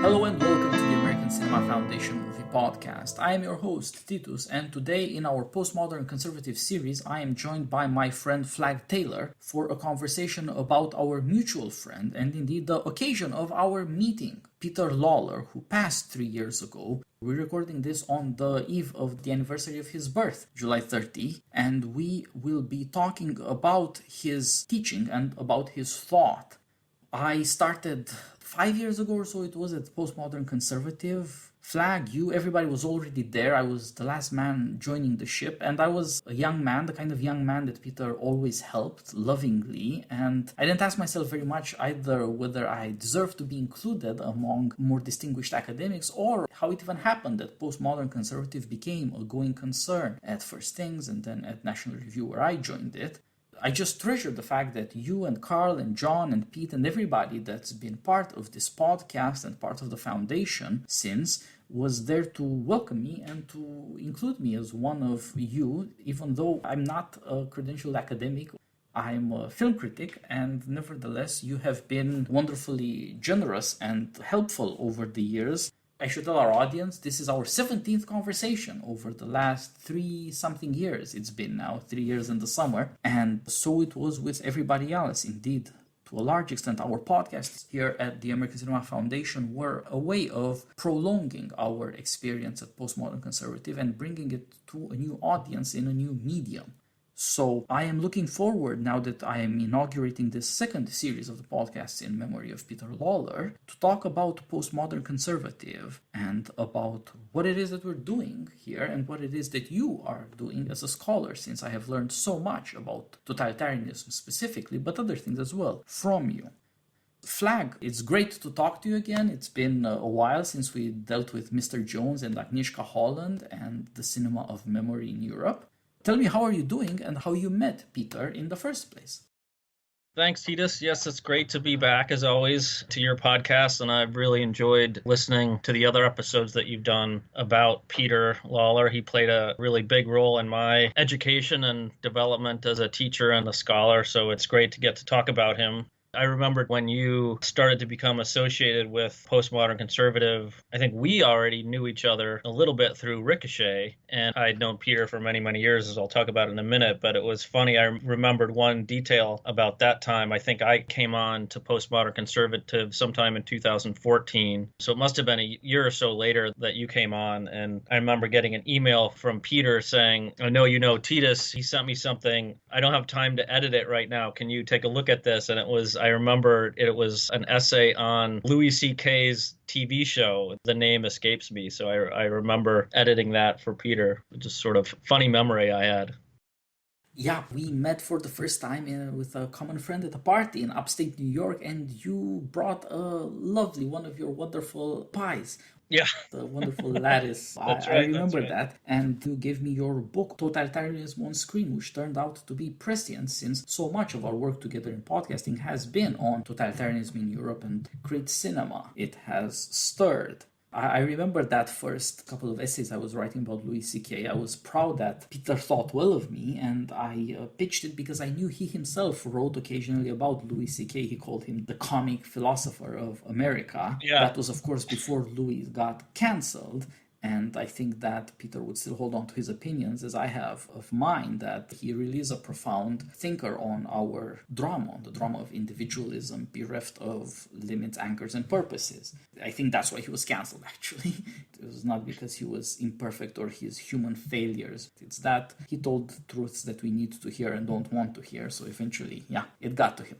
Hello and welcome to the American Cinema Foundation Movie Podcast. I am your host, Titus, and today in our Postmodern Conservative series, I am joined by my friend Flagg Taylor for a conversation about our mutual friend and indeed the occasion of our meeting, Peter Lawler, who passed 3 years ago. We're recording this on the eve of the anniversary of his birth, July 30, and we will be talking about his teaching and about his thought. I started 5 years ago or so, it was at Postmodern Conservative. Flagg, everybody was already there. I was the last man joining the ship, and I was a young man, the kind of young man that Peter always helped lovingly, and I didn't ask myself very much either whether I deserved to be included among more distinguished academics or how it even happened that Postmodern Conservative became a going concern at First Things and then at National Review where I joined it. I just treasure the fact that you and Carl and John and Pete and everybody that's been part of this podcast and part of the foundation since was there to welcome me and to include me as one of you, even though I'm not a credentialed academic. I'm a film critic, and nevertheless, you have been wonderfully generous and helpful over the years. I should tell our audience, this is our 17th conversation over the last 3-something years. It's been now 3 years in the summer. And so it was with everybody else. Indeed, to a large extent, our podcasts here at the American Cinema Foundation were a way of prolonging our experience at Postmodern Conservative and bringing it to a new audience in a new medium. So I am looking forward, now that I am inaugurating this second series of the podcasts in memory of Peter Lawler, to talk about Postmodern Conservative and about what it is that we're doing here and what it is that you are doing as a scholar, since I have learned so much about totalitarianism specifically, but other things as well, from you. Flagg, it's great to talk to you again. It's been a while since we dealt with Mr. Jones and Agnieszka Holland and the cinema of memory in Europe. Tell me, how are you doing and how you met Peter in the first place? Thanks, Titus. Yes, it's great to be back, as always, to your podcast, and I've really enjoyed listening to the other episodes that you've done about Peter Lawler. He played a really big role in my education and development as a teacher and a scholar, so it's great to get to talk about him. I remembered when you started to become associated with Postmodern Conservative, I think we already knew each other a little bit through Ricochet, and I'd known Peter for many, many years, as I'll talk about in a minute, but it was funny. I remembered one detail about that time. I think I came on to Postmodern Conservative sometime in 2014, so it must have been a year or so later that you came on, and I remember getting an email from Peter saying, I know you know Titus, he sent me something, I don't have time to edit it right now, can you take a look at this? And I remember it was an essay on Louis C.K.'s TV show. The name escapes me, so I remember editing that for Peter. Just sort of funny memory I had. Yeah, we met for the first time with a common friend at a party in upstate New York, and you brought a lovely one of your wonderful pies. Yeah. The wonderful lattice. That's I right, remember that's right. that. And you gave me your book, Totalitarianism on Screen, which turned out to be prescient, since so much of our work together in podcasting has been on totalitarianism in Europe and great cinema it has stirred. I remember that first couple of essays I was writing about Louis C.K. I was proud that Peter thought well of me, and I pitched it because I knew he himself wrote occasionally about Louis C.K. He called him the comic philosopher of America. Yeah. That was, of course, before Louis got cancelled. And I think that Peter would still hold on to his opinions, as I have of mine, that he really is a profound thinker on our drama, on the drama of individualism, bereft of limits, anchors, and purposes. I think that's why he was cancelled, actually. It was not because he was imperfect or his human failures. It's that he told truths that we need to hear and don't want to hear. So eventually, it got to him.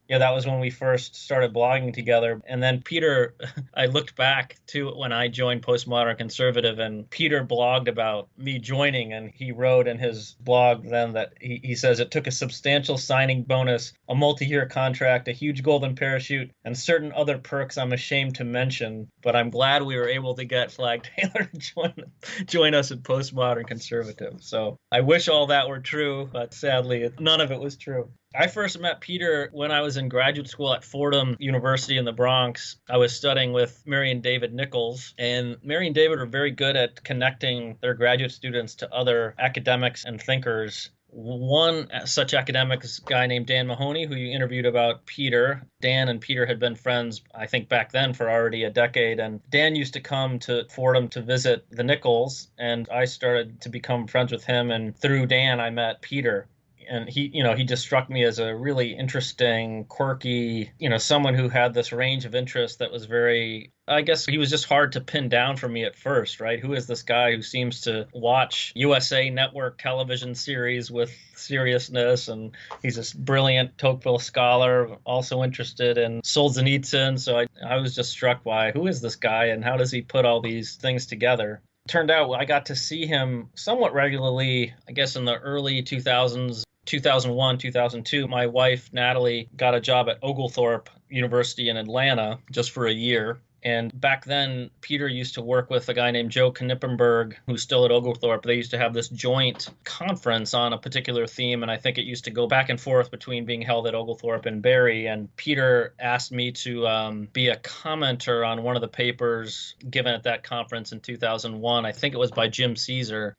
Yeah, that was when we first started blogging together. And then Peter, I looked back to when I joined Postmodern Conservative, and Peter blogged about me joining, and he wrote in his blog then that he says it took a substantial signing bonus, a multi-year contract, a huge golden parachute, and certain other perks I'm ashamed to mention, but I'm glad we were able to get Flagg Taylor to join us at Postmodern Conservative. So I wish all that were true, but sadly, none of it was true. I first met Peter when I was in graduate school at Fordham University in the Bronx. I was studying with Mary and David Nichols, and Mary and David are very good at connecting their graduate students to other academics and thinkers. One such academic is a guy named Dan Mahoney, who you interviewed about Peter. Dan and Peter had been friends, I think, back then for already a decade. And Dan used to come to Fordham to visit the Nichols, and I started to become friends with him. And through Dan, I met Peter. And he just struck me as a really interesting, quirky, someone who had this range of interest that was very, I guess he was just hard to pin down for me at first, right? Who is this guy who seems to watch USA Network television series with seriousness? And he's this brilliant Tocqueville scholar, also interested in Solzhenitsyn. So I was just struck by who is this guy and how does he put all these things together? Turned out I got to see him somewhat regularly, I guess in the early 2000s, 2001, 2002. My wife, Natalie, got a job at Oglethorpe University in Atlanta just for a year. And back then, Peter used to work with a guy named Joe Knippenberg, who's still at Oglethorpe. They used to have this joint conference on a particular theme, and I think it used to go back and forth between being held at Oglethorpe and Barry. And Peter asked me to be a commenter on one of the papers given at that conference in 2001. I think it was by Jim Caesar.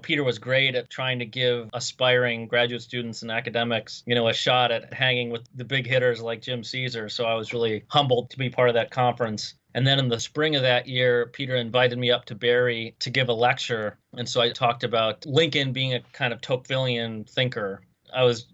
Peter was great at trying to give aspiring graduate students and academics, a shot at hanging with the big hitters like Jim Caesar. So I was really humbled to be part of that conference. And then in the spring of that year, Peter invited me up to Barry to give a lecture. And so I talked about Lincoln being a kind of Tocquevillian thinker. I was,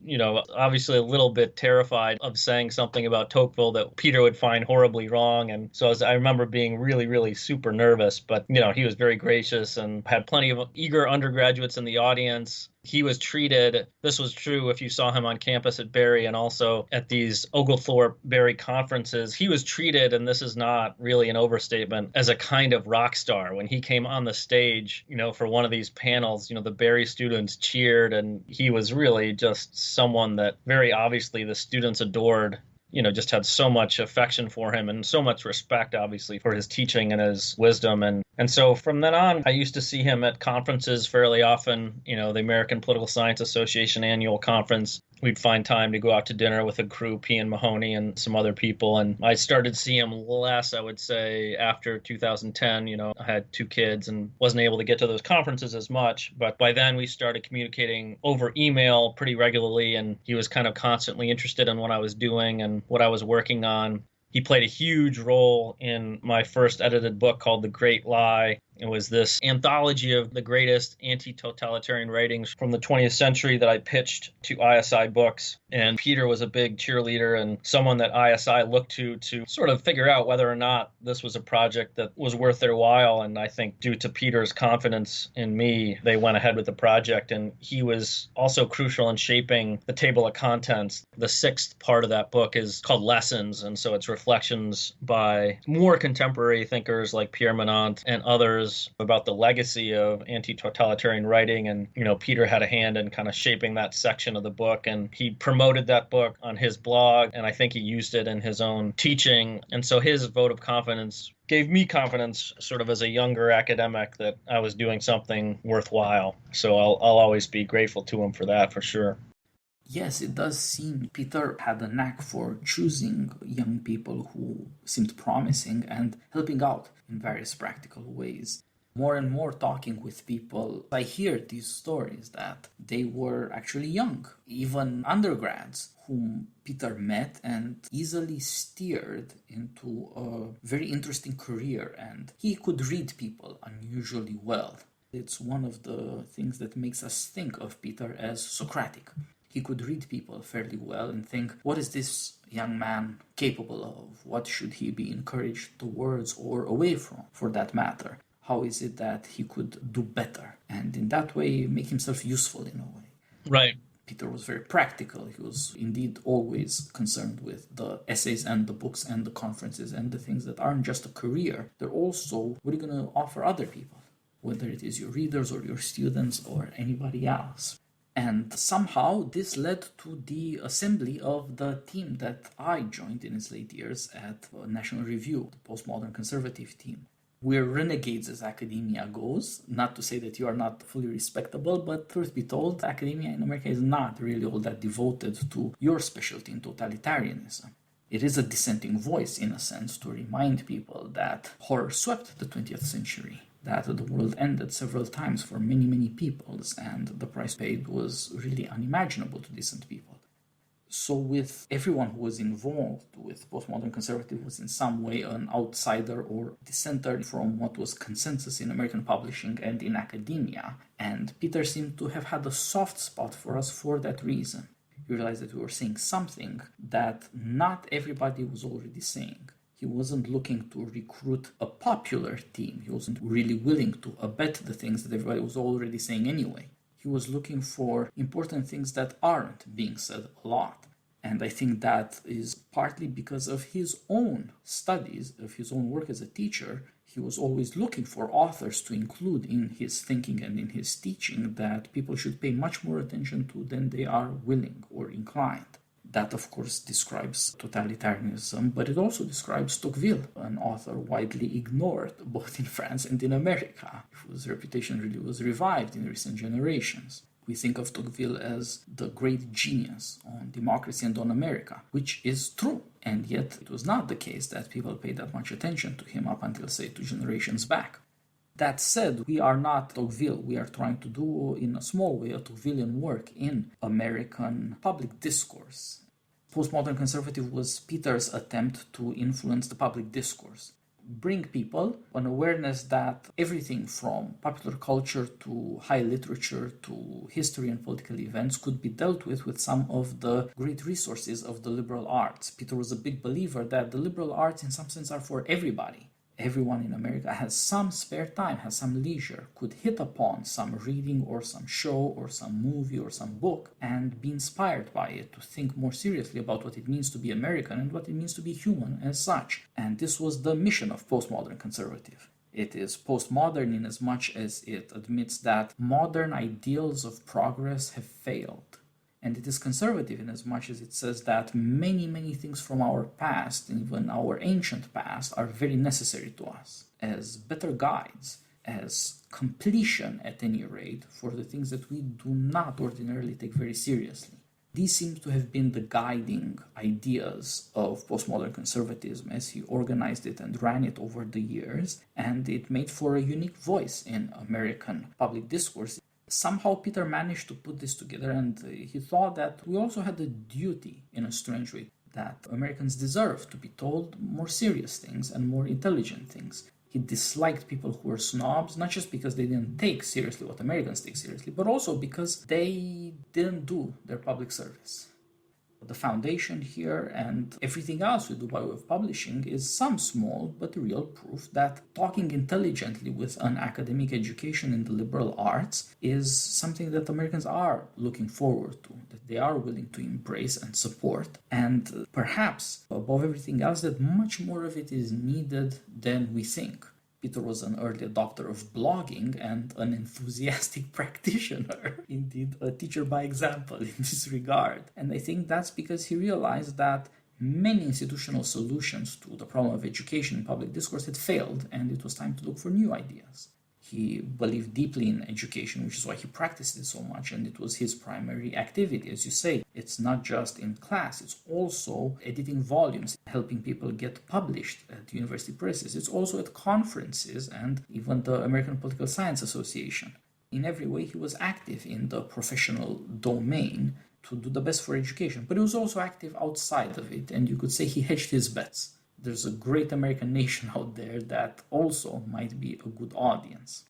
obviously a little bit terrified of saying something about Tocqueville that Peter would find horribly wrong. And so I remember being really, really super nervous. But, he was very gracious and had plenty of eager undergraduates in the audience. He was treated, this was true if you saw him on campus at Barry and also at these Oglethorpe Barry conferences, he was treated, and this is not really an overstatement, as a kind of rock star. When he came on the stage, for one of these panels, the Barry students cheered, and he was really just someone that very obviously the students adored. Just had so much affection for him and so much respect, obviously, for his teaching and his wisdom. And so from then on, I used to see him at conferences fairly often, the American Political Science Association annual conference. We'd find time to go out to dinner with a group, he and Mahoney and some other people. And I started to see him less, I would say, after 2010. I had 2 kids and wasn't able to get to those conferences as much. But by then we started communicating over email pretty regularly. And he was kind of constantly interested in what I was doing and what I was working on. He played a huge role in my first edited book called The Great Lie. It was this anthology of the greatest anti-totalitarian writings from the 20th century that I pitched to ISI Books. And Peter was a big cheerleader and someone that ISI looked to sort of figure out whether or not this was a project that was worth their while. And I think due to Peter's confidence in me, they went ahead with the project. And he was also crucial in shaping the table of contents. The 6th part of that book is called Lessons. And so it's reflections by more contemporary thinkers like Pierre Menant and others about the legacy of anti-totalitarian writing. And, Peter had a hand in kind of shaping that section of the book. And he promoted that book on his blog. And I think he used it in his own teaching. And so his vote of confidence gave me confidence sort of as a younger academic that I was doing something worthwhile. So I'll always be grateful to him for that, for sure. Yes, it does seem Peter had a knack for choosing young people who seemed promising and helping out in various practical ways. More and more talking with people, I hear these stories that they were actually young, even undergrads, whom Peter met and easily steered into a very interesting career. And he could read people unusually well. It's one of the things that makes us think of Peter as Socratic. He could read people fairly well and think, what is this young man capable of? What should he be encouraged towards or away from, for that matter? How is it that he could do better? And in that way, make himself useful in a way. Right. Peter was very practical. He was indeed always concerned with the essays and the books and the conferences and the things that aren't just a career. They're also what are you going to offer other people, whether it is your readers or your students or anybody else. And somehow this led to the assembly of the team that I joined in its late years at National Review, the postmodern conservative team. We're renegades as academia goes. Not to say that you are not fully respectable, but truth be told, academia in America is not really all that devoted to your specialty in totalitarianism. It is a dissenting voice, in a sense, to remind people that horror swept the 20th century. that the world ended several times for many, many peoples, and the price paid was really unimaginable to decent people. So with everyone who was involved with postmodern conservative was in some way an outsider or dissenter from what was consensus in American publishing and in academia. And Peter seemed to have had a soft spot for us for that reason. He realized that we were saying something that not everybody was already saying. He wasn't looking to recruit a popular team. He wasn't really willing to abet the things that everybody was already saying anyway. He was looking for important things that aren't being said a lot. And I think that is partly because of his own studies, of his own work as a teacher. He was always looking for authors to include in his thinking and in his teaching that people should pay much more attention to than they are willing or inclined. That, of course, describes totalitarianism, but it also describes Tocqueville, an author widely ignored both in France and in America, whose reputation really was revived in recent generations. We think of Tocqueville as the great genius on democracy and on America, which is true, and yet it was not the case that people paid that much attention to him up until, say, 2 generations back. That said, we are not Tocqueville. We are trying to do, in a small way, a Tocquevillian work in American public discourse. Postmodern conservative was Peter's attempt to influence the public discourse, bring people an awareness that everything from popular culture to high literature to history and political events could be dealt with some of the great resources of the liberal arts. Peter was a big believer that the liberal arts in some sense are for everybody. Everyone in America has some spare time, has some leisure, could hit upon some reading or some show or some movie or some book and be inspired by it to think more seriously about what it means to be American and what it means to be human as such. And this was the mission of postmodern conservative. It is postmodern in as much as it admits that modern ideals of progress have failed. And it is conservative in as much as it says that many, many things from our past, even our ancient past, are very necessary to us as better guides, as completion at any rate for the things that we do not ordinarily take very seriously. These seem to have been the guiding ideas of postmodern conservatism as he organized it and ran it over the years, and it made for a unique voice in American public discourse. Somehow Peter managed to put this together, and he thought that we also had a duty, in a strange way, that Americans deserve to be told more serious things and more intelligent things. He disliked people who were snobs, not just because they didn't take seriously what Americans take seriously, but also because they didn't do their public service. The foundation here and everything else we do by way of publishing is some small but real proof that talking intelligently with an academic education in the liberal arts is something that Americans are looking forward to, that they are willing to embrace and support, and perhaps above everything else that much more of it is needed than we think. Peter was an early adopter of blogging and an enthusiastic practitioner, indeed a teacher by example in this regard. And I think that's because he realized that many institutional solutions to the problem of education in public discourse had failed, and it was time to look for new ideas. He believed deeply in education, which is why he practiced it so much, and it was his primary activity. As you say, it's not just in class, it's also editing volumes, helping people get published at university presses. It's also at conferences and even the American Political Science Association. In every way, he was active in the professional domain to do the best for education, but he was also active outside of it, and you could say he hedged his bets. There's a great American nation out there that also might be a good audience.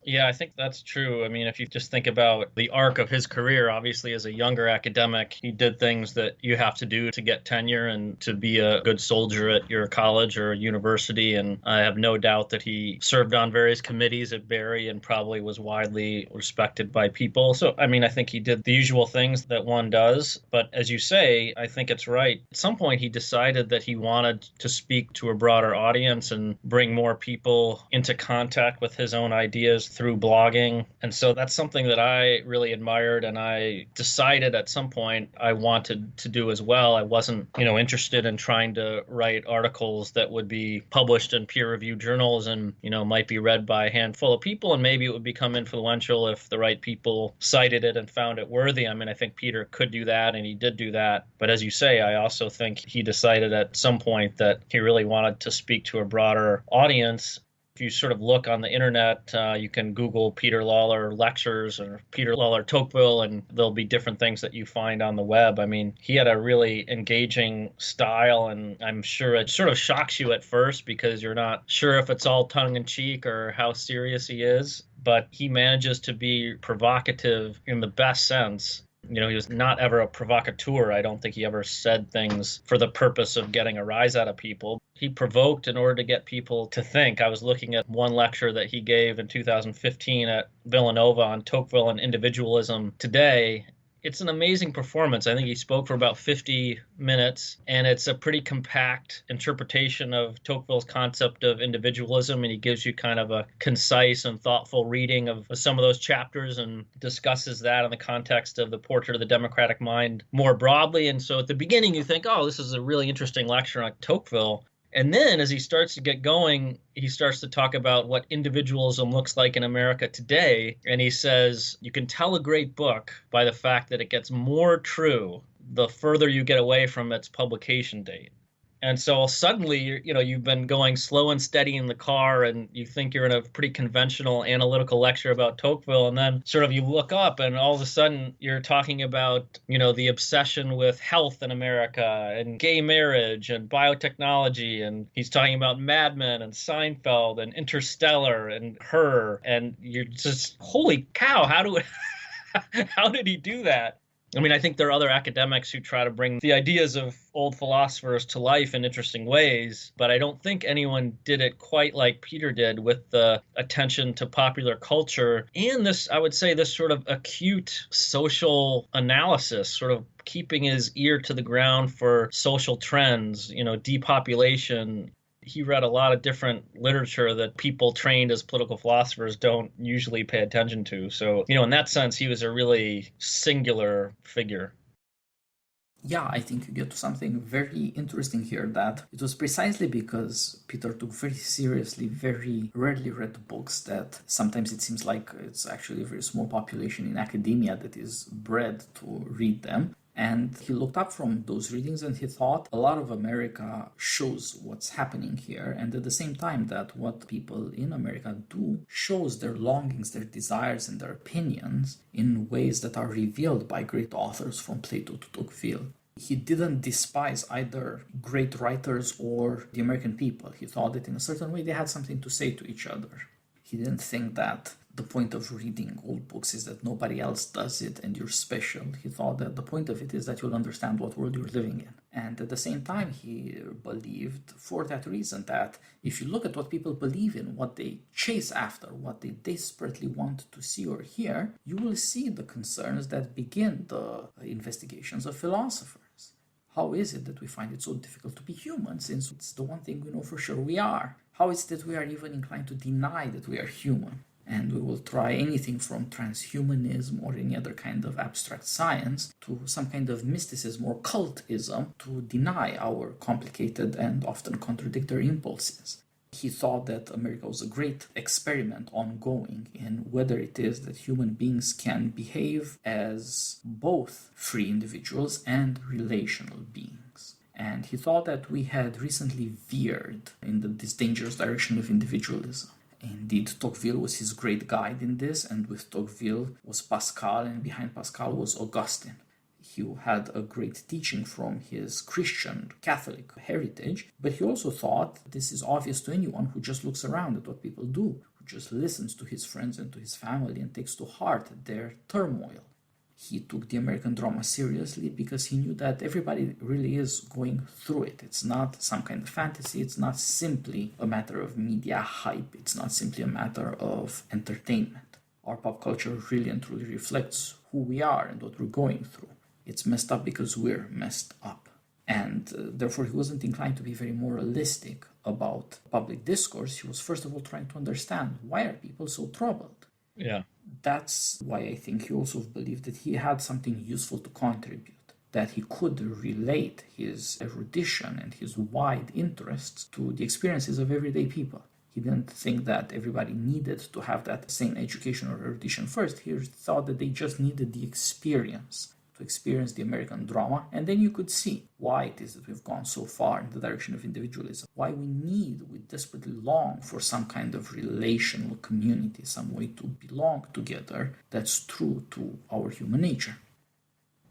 Yeah, I think that's true. I mean, if you just think about the arc of his career, obviously as a younger academic, he did things that you have to do to get tenure and to be a good soldier at your college or university. And I have no doubt that he served on various committees at Berry and probably was widely respected by people. So, I mean, I think he did the usual things that one does. But as you say, I think it's right. At some point, he decided that he wanted to speak to a broader audience and bring more people into contact with his own ideas through blogging. And so that's something that I really admired, and I decided at some point I wanted to do as well. I wasn't, interested in trying to write articles that would be published in peer-reviewed journals and, might be read by a handful of people, and maybe it would become influential if the right people cited it and found it worthy. I mean, I think Peter could do that, and he did do that. But as you say, I also think he decided at some point that he really wanted to speak to a broader audience. If you sort of look on the internet, you can Google Peter Lawler lectures or Peter Lawler Tocqueville, and there'll be different things that you find on the web. I mean, he had a really engaging style, and I'm sure it sort of shocks you at first because you're not sure if it's all tongue in cheek or how serious he is. But he manages to be provocative in the best sense. You know, he was not ever a provocateur. I don't think he ever said things for the purpose of getting a rise out of people. He provoked in order to get people to think. I was looking at one lecture that he gave in 2015 at Villanova on Tocqueville and individualism today. It's an amazing performance. I think he spoke for about 50 minutes, and it's a pretty compact interpretation of Tocqueville's concept of individualism, and he gives you kind of a concise and thoughtful reading of some of those chapters and discusses that in the context of the portrait of the democratic mind more broadly. And so at the beginning, you think, oh, this is a really interesting lecture on Tocqueville. And then as he starts to get going, he starts to talk about what individualism looks like in America today. And he says, you can tell a great book by the fact that it gets more true the further you get away from its publication date. And so suddenly, you've been going slow and steady in the car and you think you're in a pretty conventional analytical lecture about Tocqueville. And then sort of you look up and all of a sudden you're talking about, the obsession with health in America and gay marriage and biotechnology. And he's talking about Mad Men and Seinfeld and Interstellar and Her. And you're just, holy cow, how did he do that? I mean, I think there are other academics who try to bring the ideas of old philosophers to life in interesting ways, but I don't think anyone did it quite like Peter did with the attention to popular culture and this, I would say, this sort of acute social analysis, sort of keeping his ear to the ground for social trends, depopulation. He read a lot of different literature that people trained as political philosophers don't usually pay attention to. So, in that sense, he was a really singular figure. Yeah, I think you get to something very interesting here, that it was precisely because Peter took very seriously very rarely read books that sometimes it seems like it's actually a very small population in academia that is bred to read them. And he looked up from those readings and he thought a lot of America shows what's happening here. And at the same time, that what people in America do shows their longings, their desires, and their opinions in ways that are revealed by great authors from Plato to Tocqueville. He didn't despise either great writers or the American people. He thought that in a certain way they had something to say to each other. He didn't think that the point of reading old books is that nobody else does it and you're special. He thought that the point of it is that you'll understand what world you're living in. And at the same time, he believed, for that reason, that if you look at what people believe in, what they chase after, what they desperately want to see or hear, you will see the concerns that begin the investigations of philosophers. How is it that we find it so difficult to be human, since it's the one thing we know for sure we are? How is it that we are even inclined to deny that we are human? And we will try anything from transhumanism or any other kind of abstract science to some kind of mysticism or cultism to deny our complicated and often contradictory impulses. He thought that America was a great experiment ongoing in whether it is that human beings can behave as both free individuals and relational beings. And he thought that we had recently veered in this dangerous direction of individualism. Indeed, Tocqueville was his great guide in this, and with Tocqueville was Pascal, and behind Pascal was Augustine. He had a great teaching from his Christian Catholic heritage, but he also thought this is obvious to anyone who just looks around at what people do, who just listens to his friends and to his family and takes to heart their turmoil. He took the American drama seriously because he knew that everybody really is going through it. It's not some kind of fantasy. It's not simply a matter of media hype. It's not simply a matter of entertainment. Our pop culture really and truly reflects who we are and what we're going through. It's messed up because we're messed up. And therefore, he wasn't inclined to be very moralistic about public discourse. He was first of all trying to understand, why are people so troubled? Yeah. That's why I think he also believed that he had something useful to contribute, that he could relate his erudition and his wide interests to the experiences of everyday people. He didn't think that everybody needed to have that same education or erudition first. He thought that they just needed the experience to experience the American drama, and then you could see why it is that we've gone so far in the direction of individualism, why we desperately long for some kind of relational community, some way to belong together that's true to our human nature.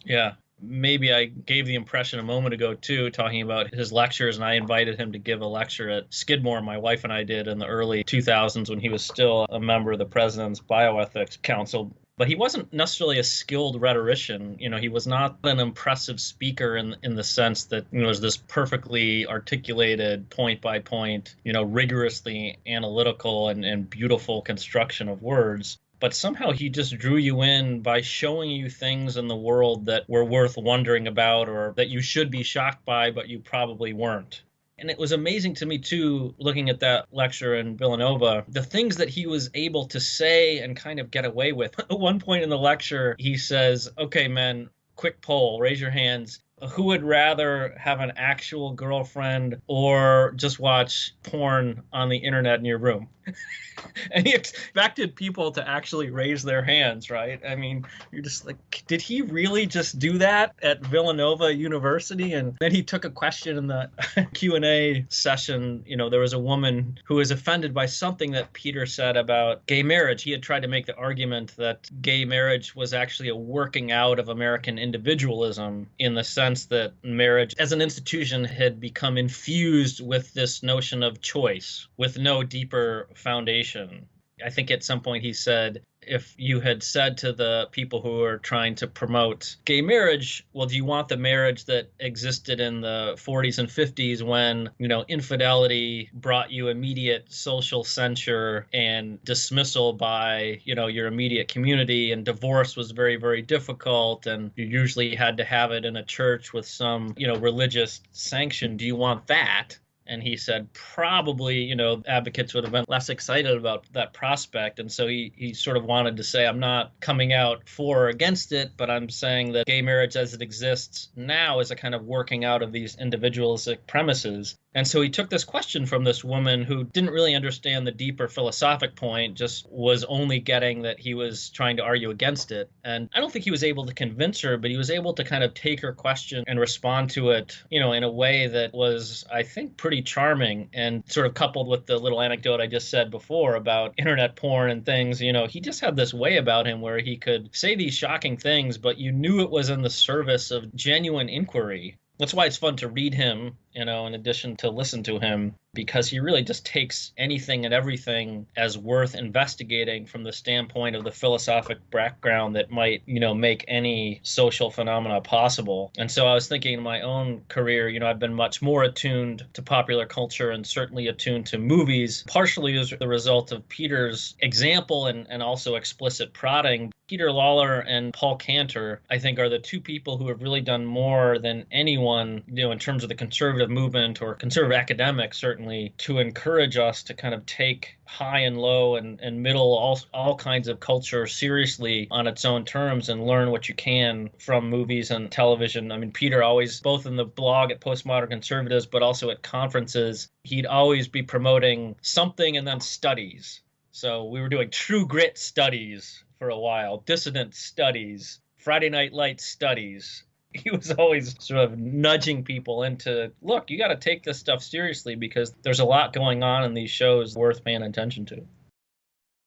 Yeah. Maybe I gave the impression a moment ago, too, talking about his lectures, and I invited him to give a lecture at Skidmore, my wife and I did, in the early 2000s when he was still a member of the President's Bioethics Council. But he wasn't necessarily a skilled rhetorician. He was not an impressive speaker in the sense that, was this perfectly articulated, point by point, rigorously analytical and beautiful construction of words. But somehow he just drew you in by showing you things in the world that were worth wondering about or that you should be shocked by, but you probably weren't. And it was amazing to me, too, looking at that lecture in Villanova, the things that he was able to say and kind of get away with. At one point in the lecture, he says, "Okay, men, quick poll, raise your hands. Who would rather have an actual girlfriend or just watch porn on the internet in your room?" And he expected people to actually raise their hands, right? I mean, you're just like, did he really just do that at Villanova University? And then he took a question in the Q&A session. There was a woman who was offended by something that Peter said about gay marriage. He had tried to make the argument that gay marriage was actually a working out of American individualism in the sense that marriage as an institution had become infused with this notion of choice with no deeper foundation. I think at some point he said, if you had said to the people who are trying to promote gay marriage, well, do you want the marriage that existed in the 40s and 50s when, infidelity brought you immediate social censure and dismissal by, your immediate community, and divorce was very, very difficult, and you usually had to have it in a church with some, religious sanction. Do you want that? And he said probably, advocates would have been less excited about that prospect. And so he sort of wanted to say, I'm not coming out for or against it, but I'm saying that gay marriage as it exists now is a kind of working out of these individualistic premises. And so he took this question from this woman who didn't really understand the deeper philosophic point, just was only getting that he was trying to argue against it. And I don't think he was able to convince her, but he was able to kind of take her question and respond to it, in a way that was, I think, pretty charming. And sort of coupled with the little anecdote I just said before about internet porn and things, he just had this way about him where he could say these shocking things, but you knew it was in the service of genuine inquiry. That's why it's fun to read him, in addition to listen to him, because he really just takes anything and everything as worth investigating from the standpoint of the philosophic background that might, make any social phenomena possible. And so I was thinking in my own career, I've been much more attuned to popular culture and certainly attuned to movies, partially as a result of Peter's example and also explicit prodding. Peter Lawler and Paul Cantor, I think, are the two people who have really done more than anyone, in terms of the conservative movement or conservative academics, certainly, to encourage us to kind of take high and low and middle, all kinds of culture seriously on its own terms and learn what you can from movies and television. I mean, Peter always, both in the blog at Postmodern Conservatives, but also at conferences, he'd always be promoting something and then studies. So we were doing true grit studies for a while, dissident studies, Friday Night Lights studies. He was always sort of nudging people into, look, you got to take this stuff seriously because there's a lot going on in these shows worth paying attention to.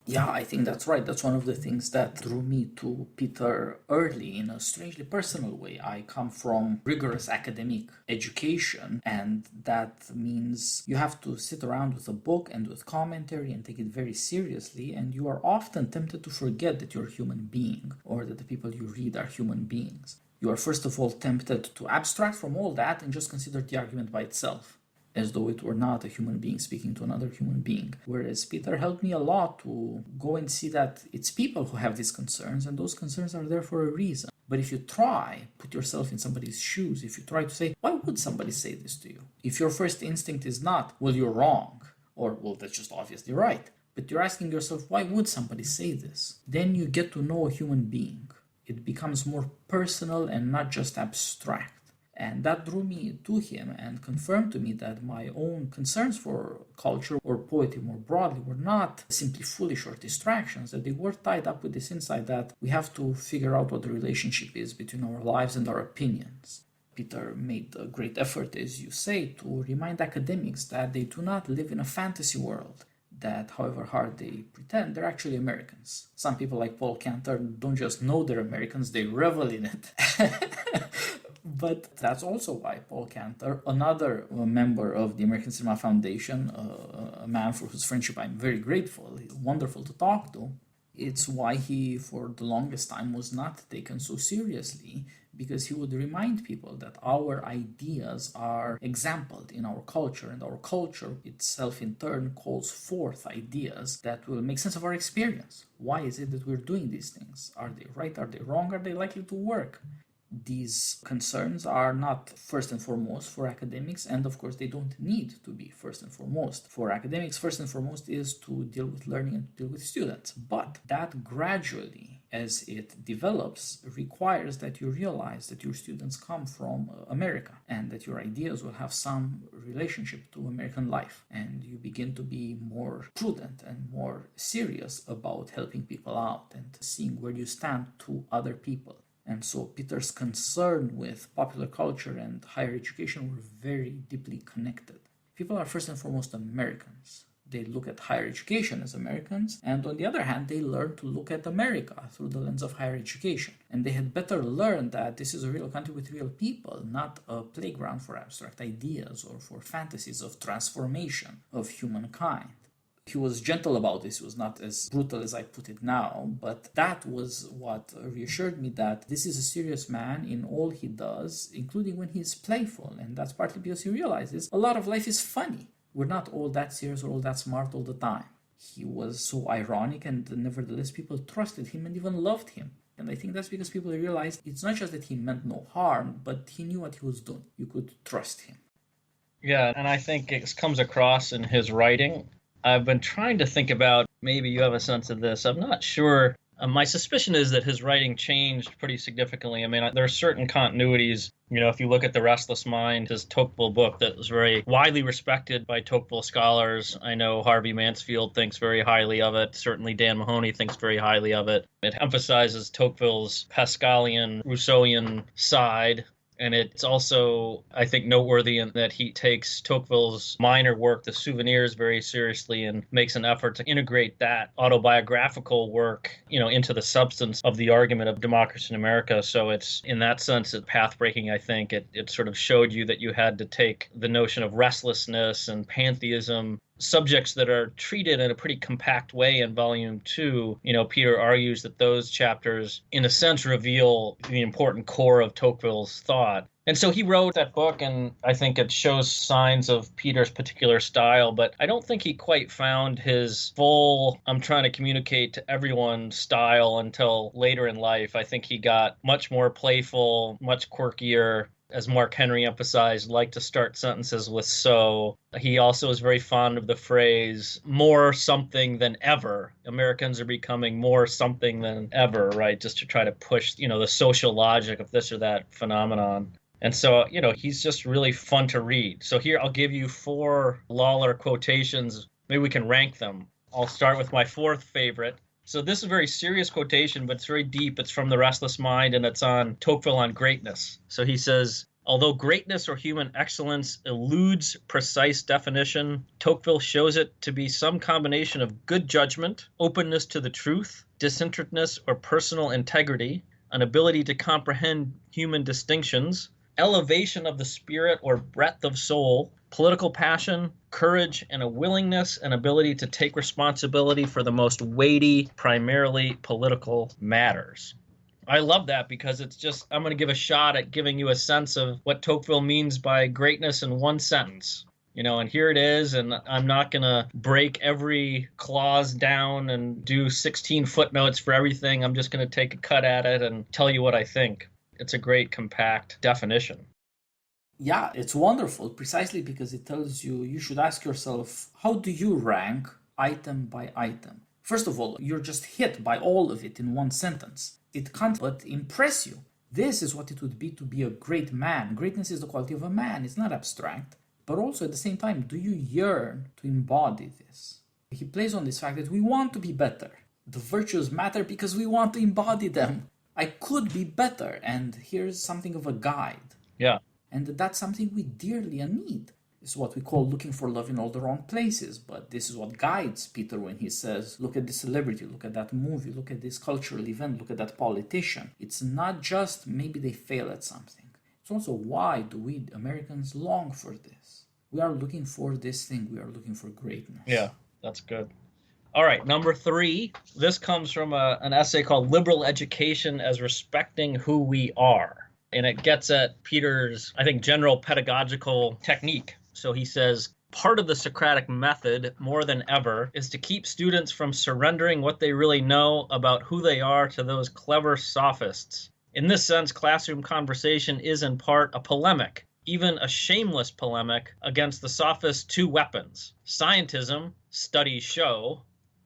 Yeah, I think that's right. That's one of the things that drew me to Peter early in a strangely personal way. I come from rigorous academic education, and that means you have to sit around with a book and with commentary and take it very seriously, and you are often tempted to forget that you're a human being or that the people you read are human beings. You are first of all tempted to abstract from all that and just consider the argument by itself, as though it were not a human being speaking to another human being. Whereas Peter helped me a lot to go and see that it's people who have these concerns, and those concerns are there for a reason. But if you put yourself in somebody's shoes, if you try to say, why would somebody say this to you? If your first instinct is not, well, you're wrong, or, well, that's just obviously right, but you're asking yourself, why would somebody say this? Then you get to know a human being. It becomes more personal and not just abstract. And that drew me to him and confirmed to me that my own concerns for culture or poetry more broadly were not simply foolish or distractions, that they were tied up with this insight that we have to figure out what the relationship is between our lives and our opinions. Peter made a great effort, as you say, to remind academics that they do not live in a fantasy world, that however hard they pretend, they're actually Americans. Some people like Paul Cantor don't just know they're Americans, they revel in it. But that's also why Paul Cantor, another member of the American Cinema Foundation, a man for whose friendship I'm very grateful, he's wonderful to talk to, it's why he, for the longest time, was not taken so seriously, because he would remind people that our ideas are exampled in our culture, and our culture itself in turn calls forth ideas that will make sense of our experience. Why is it that we're doing these things? Are they right? Are they wrong? Are they likely to work? These concerns are not first and foremost for academics, and of course they don't need to be first and foremost. For academics, first and foremost is to deal with learning and to deal with students. But that gradually, as it develops, requires that you realize that your students come from America and that your ideas will have some relationship to American life. And you begin to be more prudent and more serious about helping people out and seeing where you stand to other people. And so Peter's concern with popular culture and higher education were very deeply connected. People are first and foremost Americans. They look at higher education as Americans, and on the other hand, they learn to look at America through the lens of higher education. And they had better learn that this is a real country with real people, not a playground for abstract ideas or for fantasies of transformation of humankind. He was gentle about this. He was not as brutal as I put it now, but that was what reassured me that this is a serious man in all he does, including when he's playful. And that's partly because he realizes a lot of life is funny. We're not all that serious or all that smart all the time. He was so ironic, and nevertheless people trusted him and even loved him. And I think that's because people realized it's not just that he meant no harm, but he knew what he was doing. You could trust him. Yeah, and I think it comes across in his writing. I've been trying to think about, maybe you have a sense of this. I'm not sure. My suspicion is that his writing changed pretty significantly. I mean, there are certain continuities. You know, if you look at The Restless Mind, his Tocqueville book that was very widely respected by Tocqueville scholars. I know Harvey Mansfield thinks very highly of it. Certainly Dan Mahoney thinks very highly of it. It emphasizes Tocqueville's Pascalian, Rousseauian side. And it's also, I think, noteworthy in that he takes Tocqueville's minor work, The Souvenirs, very seriously and makes an effort to integrate that autobiographical work, into the substance of the argument of democracy in America. So it's, in that sense, it's path-breaking, I think. It sort of showed you that you had to take the notion of restlessness and pantheism, subjects that are treated in a pretty compact way in Volume 2. Peter argues that those chapters, in a sense, reveal the important core of Tocqueville's thought. And so he wrote that book, and I think it shows signs of Peter's particular style, but I don't think he quite found his full, I'm trying to communicate to everyone style until later in life. I think he got much more playful, much quirkier. As Mark Henry emphasized, liked to start sentences with "so." He also is very fond of the phrase, more something than ever. Americans are becoming more something than ever, right? Just to try to push, the social logic of this or that phenomenon. And so, he's just really fun to read. So here, I'll give you 4 Lawler quotations. Maybe we can rank them. I'll start with my 4th favorite. So this is a very serious quotation, but it's very deep. It's from The Restless Mind, and it's on Tocqueville on greatness. So he says, although greatness or human excellence eludes precise definition, Tocqueville shows it to be some combination of good judgment, openness to the truth, disinterestedness or personal integrity, an ability to comprehend human distinctions, elevation of the spirit or breadth of soul, political passion, courage, and a willingness and ability to take responsibility for the most weighty, primarily political matters. I love that because it's just, I'm going to give a shot at giving you a sense of what Tocqueville means by greatness in one sentence. And here it is, and I'm not going to break every clause down and do 16 footnotes for everything. I'm just going to take a cut at it and tell you what I think. It's a great, compact definition. Yeah, it's wonderful, precisely because it tells you should ask yourself, how do you rank item by item? First of all, you're just hit by all of it in one sentence. It can't but impress you. This is what it would be to be a great man. Greatness is the quality of a man. It's not abstract. But also at the same time, do you yearn to embody this? He plays on this fact that we want to be better. The virtues matter because we want to embody them. I could be better, and here's something of a guide. Yeah. And that's something we dearly need. It's what we call looking for love in all the wrong places, but this is what guides Peter when he says, look at this celebrity, look at that movie, look at this cultural event, look at that politician. It's not just maybe they fail at something. It's also why do we Americans long for this? We are looking for this thing. We are looking for greatness. Yeah, that's good. All right, number 3. This comes from an essay called Liberal Education as Respecting Who We Are. And it gets at Peter's, I think, general pedagogical technique. So he says, part of the Socratic method, more than ever, is to keep students from surrendering what they really know about who they are to those clever sophists. In this sense, classroom conversation is in part a polemic, even a shameless polemic, against the sophist's 2 weapons: scientism, studies show,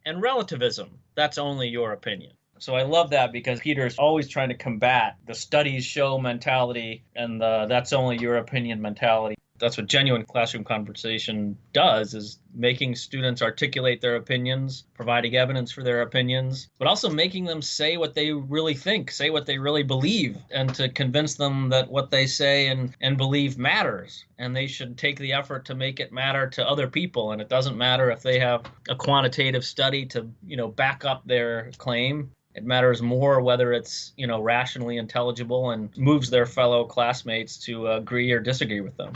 and relativism, that's only your opinion. So I love that because Peter's always trying to combat the studies show mentality and the that's only your opinion mentality. That's what genuine classroom conversation does, is making students articulate their opinions, providing evidence for their opinions, but also making them say what they really think, say what they really believe, and to convince them that what they say and believe matters. And they should take the effort to make it matter to other people. And it doesn't matter if they have a quantitative study to, back up their claim. It matters more whether it's, rationally intelligible and moves their fellow classmates to agree or disagree with them.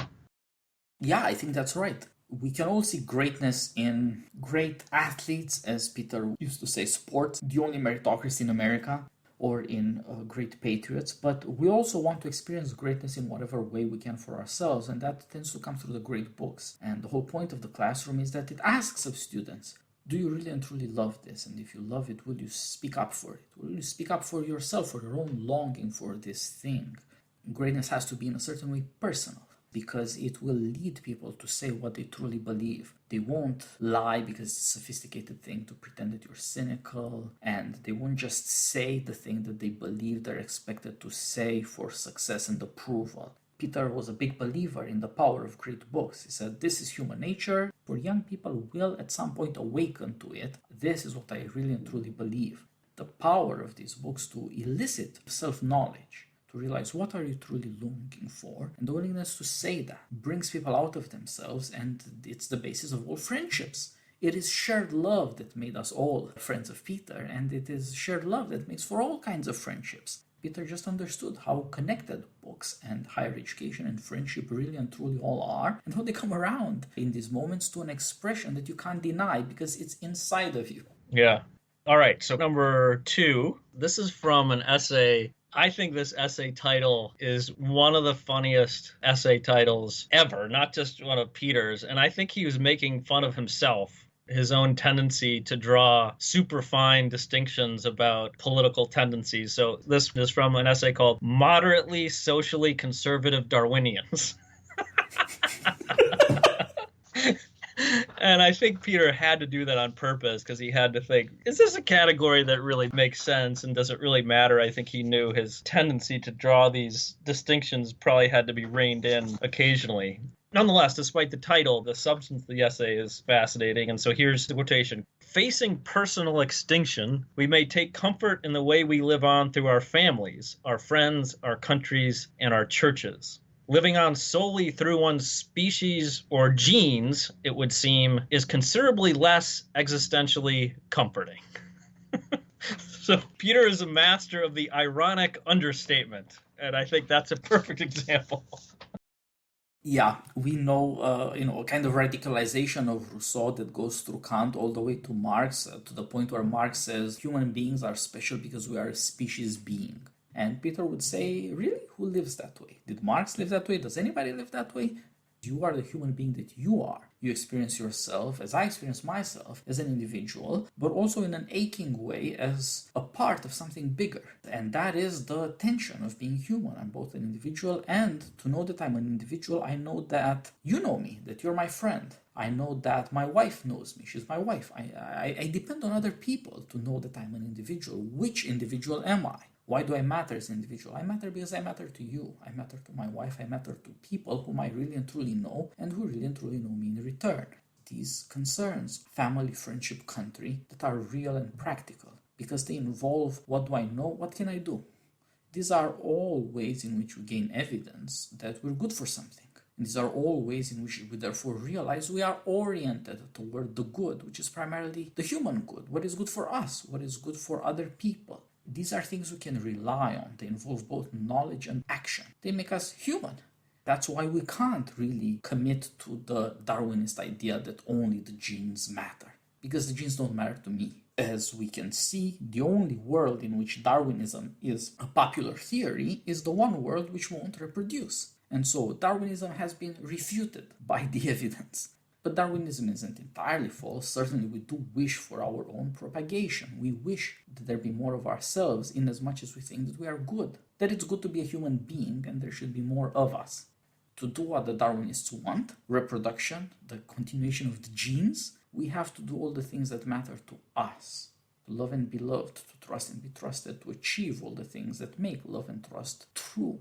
Yeah, I think that's right. We can all see greatness in great athletes, as Peter used to say, sports, the only meritocracy in America, or in great patriots. But we also want to experience greatness in whatever way we can for ourselves, and that tends to come through the great books. And the whole point of the classroom is that it asks of students, do you really and truly love this? And if you love it, will you speak up for it? Will you speak up for yourself, for your own longing for this thing? Greatness has to be in a certain way personal, because it will lead people to say what they truly believe. They won't lie because it's a sophisticated thing to pretend that you're cynical, and they won't just say the thing that they believe they're expected to say for success and approval. Peter was a big believer in the power of great books. He said, this is human nature, for young people will at some point awaken to it. This is what I really and truly believe. The power of these books to elicit self-knowledge, to realize what are you truly longing for, and the willingness to say that brings people out of themselves, and it's the basis of all friendships. It is shared love that made us all friends of Peter, and it is shared love that makes for all kinds of friendships. Peter just understood how connected books and higher education and friendship really and truly all are, and how they come around in these moments to an expression that you can't deny because it's inside of you. Yeah. All right, so number 2, this is from an essay. I think this essay title is one of the funniest essay titles ever, not just one of Peter's. And I think he was making fun of himself, his own tendency to draw super fine distinctions about political tendencies. So this is from an essay called Moderately Socially Conservative Darwinians. And I think Peter had to do that on purpose because he had to think, is this a category that really makes sense and does it really matter? I think he knew his tendency to draw these distinctions probably had to be reined in occasionally. Nonetheless, despite the title, the substance of the essay is fascinating. And so here's the quotation. Facing personal extinction, we may take comfort in the way we live on through our families, our friends, our countries, and our churches. Living on solely through one's species or genes, it would seem, is considerably less existentially comforting. So Peter is a master of the ironic understatement, and I think that's a perfect example. Yeah, we know, a kind of radicalization of Rousseau that goes through Kant all the way to Marx, to the point where Marx says human beings are special because we are a species being. And Peter would say, really? Who lives that way? Did Marx live that way? Does anybody live that way? You are the human being that you are. You experience yourself, as I experience myself, as an individual, but also in an aching way as a part of something bigger. And that is the tension of being human. I'm both an individual, and to know that I'm an individual, I know that you know me, that you're my friend. I know that my wife knows me. She's my wife. I depend on other people to know that I'm an individual. Which individual am I? Why do I matter as an individual? I matter because I matter to you. I matter to my wife. I matter to people whom I really and truly know and who really and truly know me in return. These concerns, family, friendship, country, that are real and practical because they involve what do I know, what can I do? These are all ways in which we gain evidence that we're good for something. And these are all ways in which we therefore realize we are oriented toward the good, which is primarily the human good, what is good for us, what is good for other people. These are things we can rely on. They involve both knowledge and action. They make us human. That's why we can't really commit to the Darwinist idea that only the genes matter, because the genes don't matter to me. As we can see, the only world in which Darwinism is a popular theory is the one world which won't reproduce. And so Darwinism has been refuted by the evidence. But Darwinism isn't entirely false. Certainly we do wish for our own propagation. We wish that there be more of ourselves in as much as we think that we are good. That it's good to be a human being and there should be more of us. To do what the Darwinists want, reproduction, the continuation of the genes, we have to do all the things that matter to us. To love and be loved, to trust and be trusted, to achieve all the things that make love and trust true.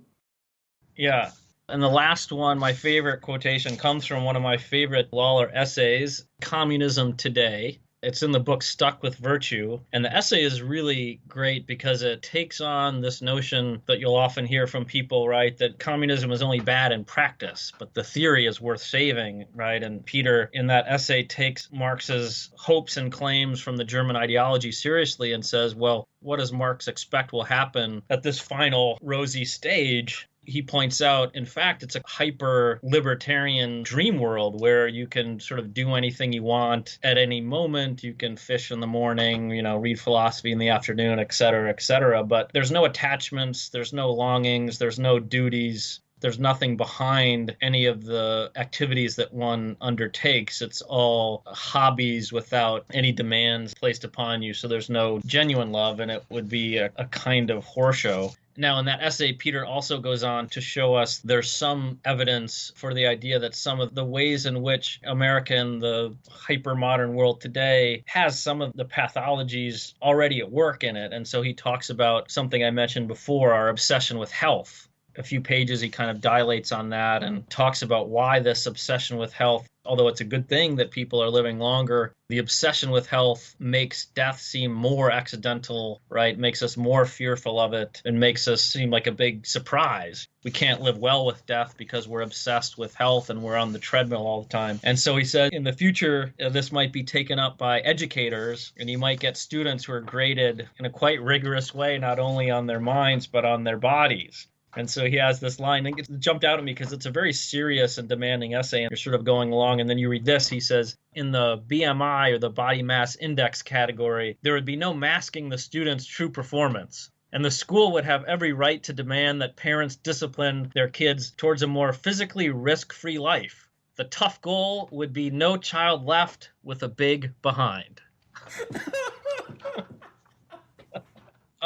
Yeah. And the last one, my favorite quotation, comes from one of my favorite Lawler essays, Communism Today. It's in the book Stuck with Virtue. And the essay is really great because it takes on this notion that you'll often hear from people, right, that communism is only bad in practice, but the theory is worth saving, right? And Peter, in that essay, takes Marx's hopes and claims from the German ideology seriously and says, well, what does Marx expect will happen at this final rosy stage? He points out, in fact, it's a hyper-libertarian dream world where you can sort of do anything you want at any moment. You can fish in the morning, read philosophy in the afternoon, et cetera, but there's no attachments, there's no longings, there's no duties. There's nothing behind any of the activities that one undertakes. It's all hobbies without any demands placed upon you. So there's no genuine love, and it would be a kind of horseshow. Now, in that essay, Peter also goes on to show us there's some evidence for the idea that some of the ways in which America and the hyper-modern world today has some of the pathologies already at work in it. And so he talks about something I mentioned before, our obsession with health. A few pages, he kind of dilates on that and talks about why this obsession with health, although it's a good thing that people are living longer, the obsession with health makes death seem more accidental, right? Makes us more fearful of it and makes us seem like a big surprise. We can't live well with death because we're obsessed with health and we're on the treadmill all the time. And so he said in the future, this might be taken up by educators, and you might get students who are graded in a quite rigorous way, not only on their minds, but on their bodies. And so he has this line, and it jumped out at me because it's a very serious and demanding essay, and you're sort of going along, and then you read this. He says, in the BMI, or the body mass index category, there would be no masking the student's true performance. And the school would have every right to demand that parents discipline their kids towards a more physically risk-free life. The tough goal would be no child left with a big behind.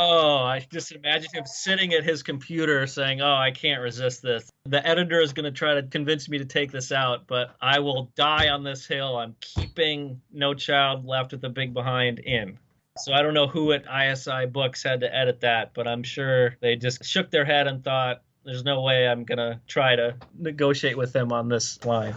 Oh, I just imagine him sitting at his computer saying, oh, I can't resist this. The editor is going to try to convince me to take this out, but I will die on this hill. I'm keeping No Child Left with a Big Behind in. So I don't know who at ISI Books had to edit that, but I'm sure they just shook their head and thought, there's no way I'm going to try to negotiate with them on this line.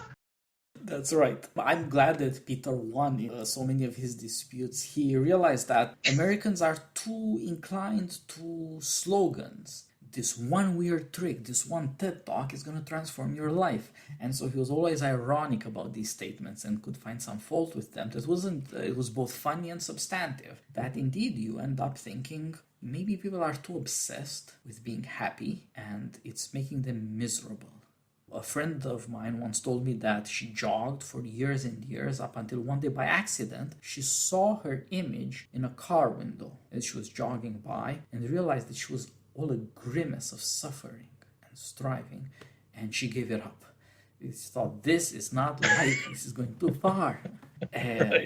That's right. I'm glad that Peter won so many of his disputes. He realized that Americans are too inclined to slogans. This one weird trick, this one TED Talk is going to transform your life. And so he was always ironic about these statements and could find some fault with them. It was both funny and substantive. That indeed you end up thinking, maybe people are too obsessed with being happy and it's making them miserable. A friend of mine once told me that she jogged for years and years up until one day by accident she saw her image in a car window as she was jogging by and realized that she was all a grimace of suffering and striving, and she gave it up. She thought, this is not life, this is going too far.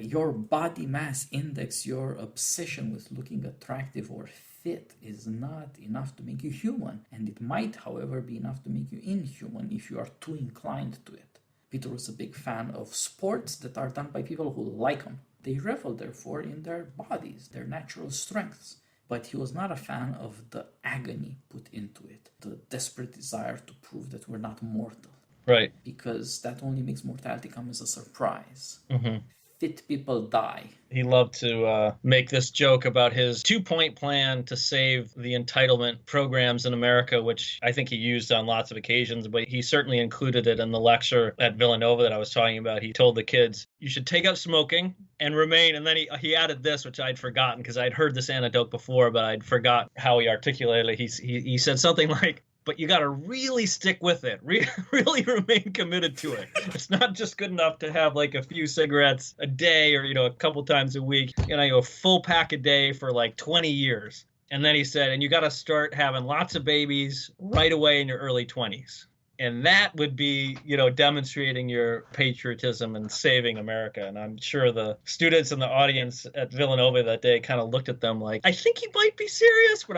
Your body mass index, your obsession with looking attractive or fit is not enough to make you human, and it might, however, be enough to make you inhuman if you are too inclined to it. Peter was a big fan of sports that are done by people who like them. They revel, therefore, in their bodies, their natural strengths. but he was not a fan of the agony put into it, the desperate desire to prove that we're not mortal. Right. Because that only makes mortality come as a surprise. Mm-hmm. Fit people die. He loved to make this joke about his 2-point plan to save the entitlement programs in America, which I think he used on lots of occasions, but he certainly included it in the lecture at Villanova that I was talking about. He told the kids, you should take up smoking and remain. And then he added this, which I'd forgotten because I'd heard this anecdote before, but I'd forgot how he articulated it. He said something like, but you got to really stick with it, really remain committed to it. It's not just good enough to have like a few cigarettes a day or, a couple times a week, a full pack a day for like 20 years. And then he said, and you got to start having lots of babies right away in your early 20s. And that would be, demonstrating your patriotism and saving America. And I'm sure the students in the audience at Villanova that day kind of looked at them like, I think he might be serious, but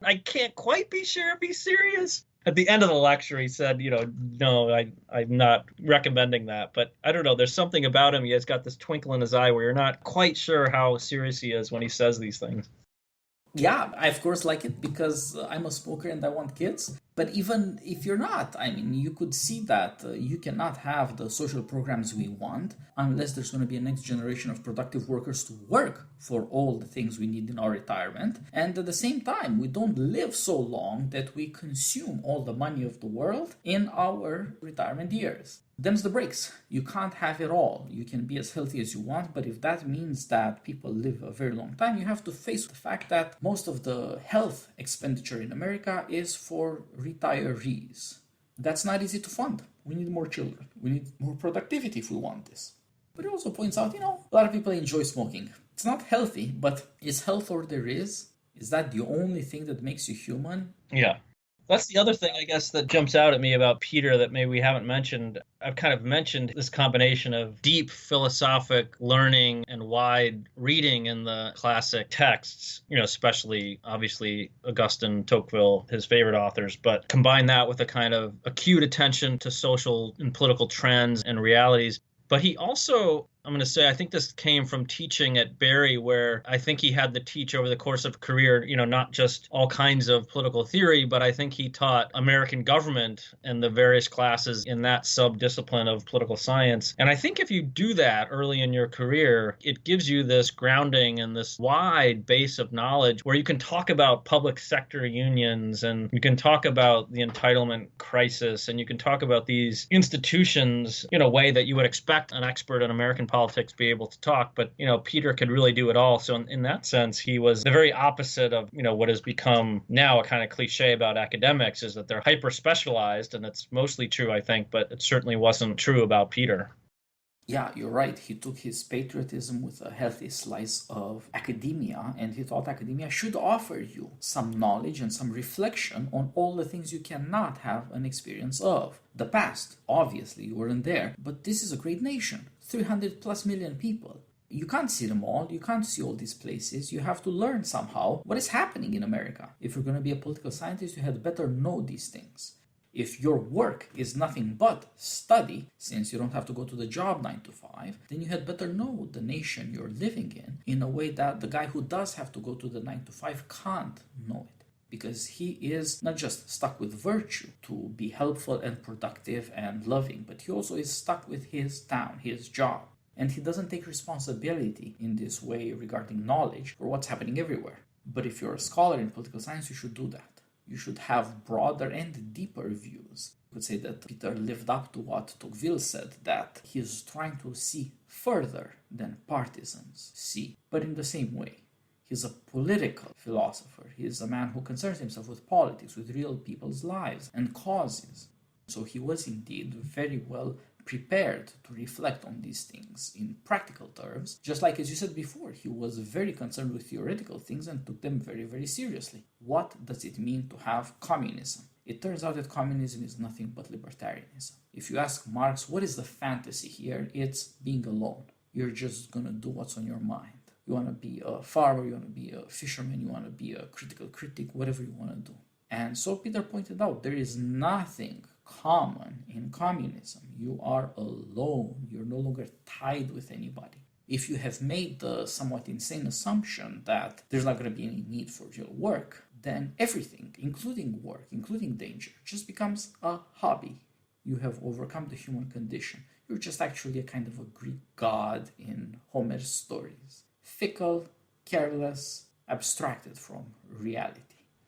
I can't quite be sure if he's serious. At the end of the lecture, he said, no, I'm not recommending that. But I don't know, there's something about him. He has got this twinkle in his eye where you're not quite sure how serious he is when he says these things. Yeah, I of course like it because I'm a smoker and I want kids. But even if you're not, you could see that you cannot have the social programs we want unless there's going to be a next generation of productive workers to work for all the things we need in our retirement. And at the same time, we don't live so long that we consume all the money of the world in our retirement years. Them's the breaks. You can't have it all. You can be as healthy as you want, but if that means that people live a very long time, you have to face the fact that most of the health expenditure in America is for retirees. That's not easy to fund. We need more children. We need more productivity if we want this. But it also points out, a lot of people enjoy smoking. It's not healthy, but is health all there is? Is that the only thing that makes you human? Yeah. That's the other thing, I guess, that jumps out at me about Peter that maybe we haven't mentioned. I've kind of mentioned this combination of deep philosophic learning and wide reading in the classic texts, especially, obviously, Augustine, Tocqueville, his favorite authors, but combine that with a kind of acute attention to social and political trends and realities. But he also, I'm going to say, I think this came from teaching at Berry, where I think he had to teach over the course of a career, not just all kinds of political theory, but I think he taught American government and the various classes in that sub-discipline of political science. And I think if you do that early in your career, it gives you this grounding and this wide base of knowledge where you can talk about public sector unions and you can talk about the entitlement crisis and you can talk about these institutions in a way that you would expect an expert in American politics be able to talk, but Peter could really do it all. So in that sense, he was the very opposite of what has become now a kind of cliche about academics, is that they're hyper specialized, and it's mostly true, I think, but it certainly wasn't true about Peter. Yeah, you're right. He took his patriotism with a healthy slice of academia, and he thought academia should offer you some knowledge and some reflection on all the things you cannot have an experience of. The past, obviously, you weren't there, but this is a great nation, 300 plus million people. You can't see them all, you can't see all these places, you have to learn somehow what is happening in America. If you're going to be a political scientist, you had better know these things. If your work is nothing but study, since you don't have to go to the job 9 to 5, then you had better know the nation you're living in a way that the guy who does have to go to the 9 to 5 can't know it. Because he is not just stuck with virtue to be helpful and productive and loving, but he also is stuck with his town, his job. And he doesn't take responsibility in this way regarding knowledge for what's happening everywhere. But if you're a scholar in political science, you should do that. You should have broader and deeper views. You could say that Peter lived up to what Tocqueville said, that he is trying to see further than partisans see, but in the same way. He's a political philosopher. He is a man who concerns himself with politics, with real people's lives and causes. So he was indeed very well prepared to reflect on these things in practical terms. Just like, as you said before, he was very concerned with theoretical things and took them very, very seriously. What does it mean to have communism? It turns out that communism is nothing but libertarianism. If you ask Marx, what is the fantasy here? It's being alone. You're just going to do what's on your mind. You want to be a farmer, you want to be a fisherman, you want to be a critical critic, whatever you want to do. And so Peter pointed out, there is nothing common in communism. You are alone. You're no longer tied with anybody. If you have made the somewhat insane assumption that there's not going to be any need for real work, then everything, including work, including danger, just becomes a hobby. You have overcome the human condition. You're just actually a kind of a Greek god in Homer's stories. Fickle, careless, abstracted from reality.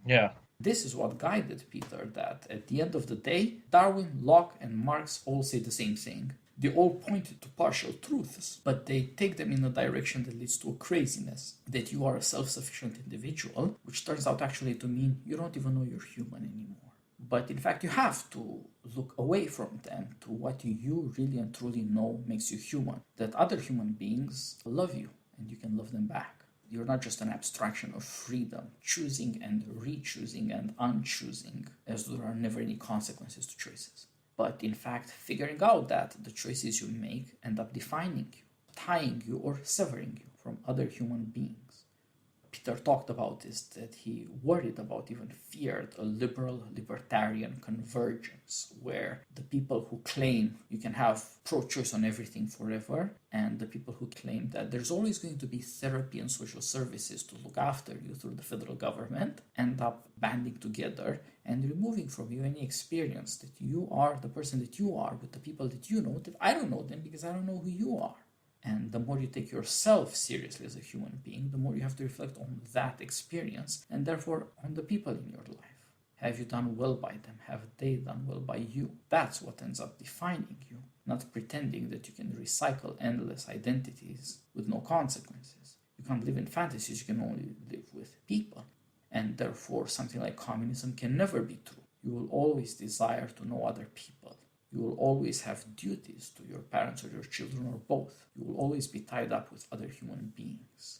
Yeah. This is what guided Peter, that at the end of the day, Darwin, Locke, and Marx all say the same thing. They all pointed to partial truths, but they take them in a direction that leads to a craziness, that you are a self-sufficient individual, which turns out actually to mean you don't even know you're human anymore. But in fact, you have to look away from them to what you really and truly know makes you human, that other human beings love you and you can love them back. You're not just an abstraction of freedom, choosing and re-choosing and unchoosing, as there are never any consequences to choices. But in fact, figuring out that the choices you make end up defining you, tying you or severing you from other human beings. Peter talked about this, that he worried about, even feared, a liberal libertarian convergence where the people who claim you can have pro-choice on everything forever and the people who claim that there's always going to be therapy and social services to look after you through the federal government end up banding together and removing from you any experience that you are the person that you are with the people that you know, that I don't know them because I don't know who you are. And the more you take yourself seriously as a human being, the more you have to reflect on that experience and therefore on the people in your life. Have you done well by them? Have they done well by you? That's what ends up defining you, not pretending that you can recycle endless identities with no consequences. You can't live in fantasies, you can only live with people. And therefore, something like communism can never be true. You will always desire to know other people. You will always have duties to your parents or your children or both. You will always be tied up with other human beings.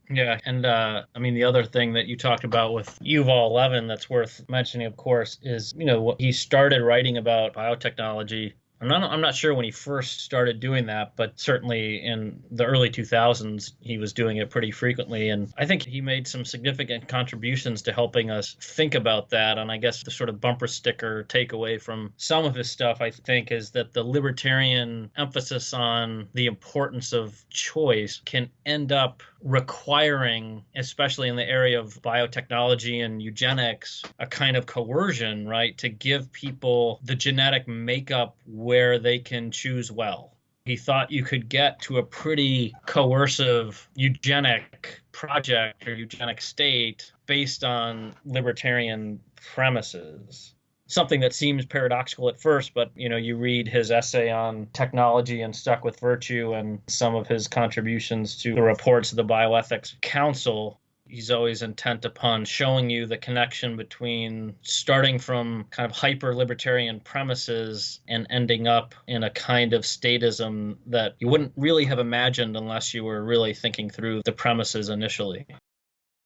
Yeah, and the other thing that you talked about with Yuval Levin that's worth mentioning, of course, is, what he started writing about biotechnology. I'm not sure when he first started doing that, but certainly in the early 2000s, he was doing it pretty frequently. And I think he made some significant contributions to helping us think about that. And I guess the sort of bumper sticker takeaway from some of his stuff, I think, is that the libertarian emphasis on the importance of choice can end up requiring, especially in the area of biotechnology and eugenics, a kind of coercion, right, to give people the genetic makeup where they can choose well. He thought you could get to a pretty coercive eugenic project or eugenic state based on libertarian premises. Something that seems paradoxical at first, but you read his essay on technology and Stuck with Virtue and some of his contributions to the reports of the Bioethics Council. He's always intent upon showing you the connection between starting from kind of hyper-libertarian premises and ending up in a kind of statism that you wouldn't really have imagined unless you were really thinking through the premises initially.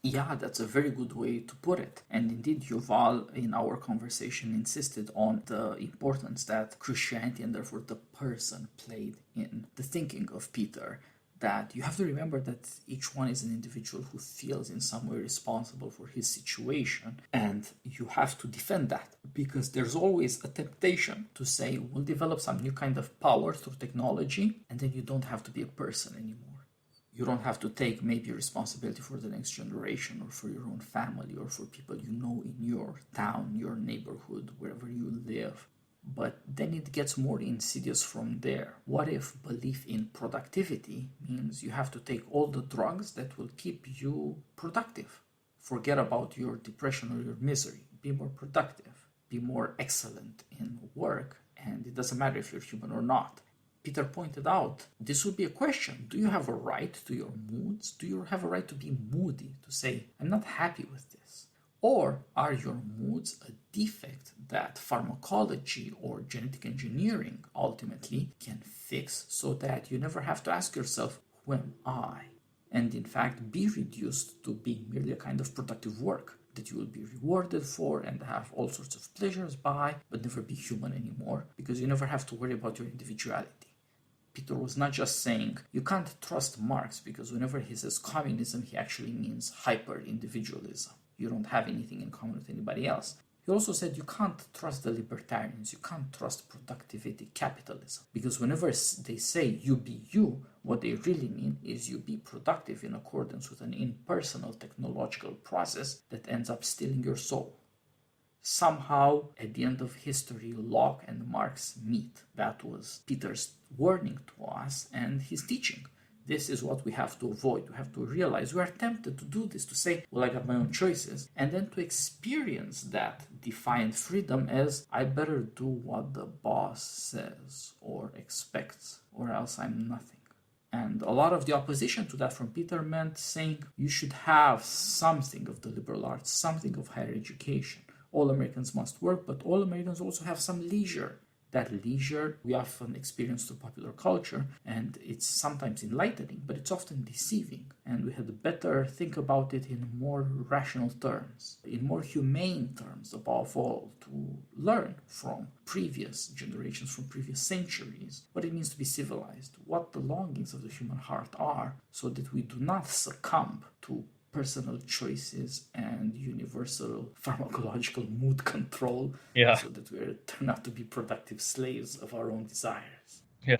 Yeah, that's a very good way to put it. And indeed, Yuval, in our conversation, insisted on the importance that Christianity and therefore the person played in the thinking of Peter. That you have to remember that each one is an individual who feels in some way responsible for his situation, and you have to defend that, because there's always a temptation to say, we'll develop some new kind of power through technology, and then you don't have to be a person anymore. You don't have to take maybe responsibility for the next generation or for your own family or for people you know in your town, your neighborhood, wherever you live. But then it gets more insidious from there. What if belief in productivity means you have to take all the drugs that will keep you productive? Forget about your depression or your misery. Be more productive. Be more excellent in work. And it doesn't matter if you're human or not. Peter pointed out, this would be a question. Do you have a right to your moods? Do you have a right to be moody, to say, I'm not happy with this? Or are your moods a defect that pharmacology or genetic engineering ultimately can fix so that you never have to ask yourself, who am I? And in fact, be reduced to being merely a kind of productive work that you will be rewarded for and have all sorts of pleasures by, but never be human anymore because you never have to worry about your individuality. Peter was not just saying, you can't trust Marx because whenever he says communism, he actually means hyper-individualism. You don't have anything in common with anybody else. He also said you can't trust the libertarians, you can't trust productivity capitalism, because whenever they say you be you, what they really mean is you be productive in accordance with an impersonal technological process that ends up stealing your soul. Somehow, at the end of history, Locke and Marx meet. That was Peter's warning to us and his teaching. This is what we have to avoid. We have to realize we are tempted to do this, to say, well, I got my own choices, and then to experience that defiant freedom as I better do what the boss says or expects, or else I'm nothing. And a lot of the opposition to that from Peter meant saying you should have something of the liberal arts, something of higher education. All Americans must work, but all Americans also have some leisure. That leisure we often experience through popular culture, and it's sometimes enlightening, but it's often deceiving. And we had better think about it in more rational terms, in more humane terms, above all, to learn from previous generations, from previous centuries, what it means to be civilized, what the longings of the human heart are, so that we do not succumb to personal choices and universal pharmacological mood control, so that we turn out to be productive slaves of our own desires. Yeah.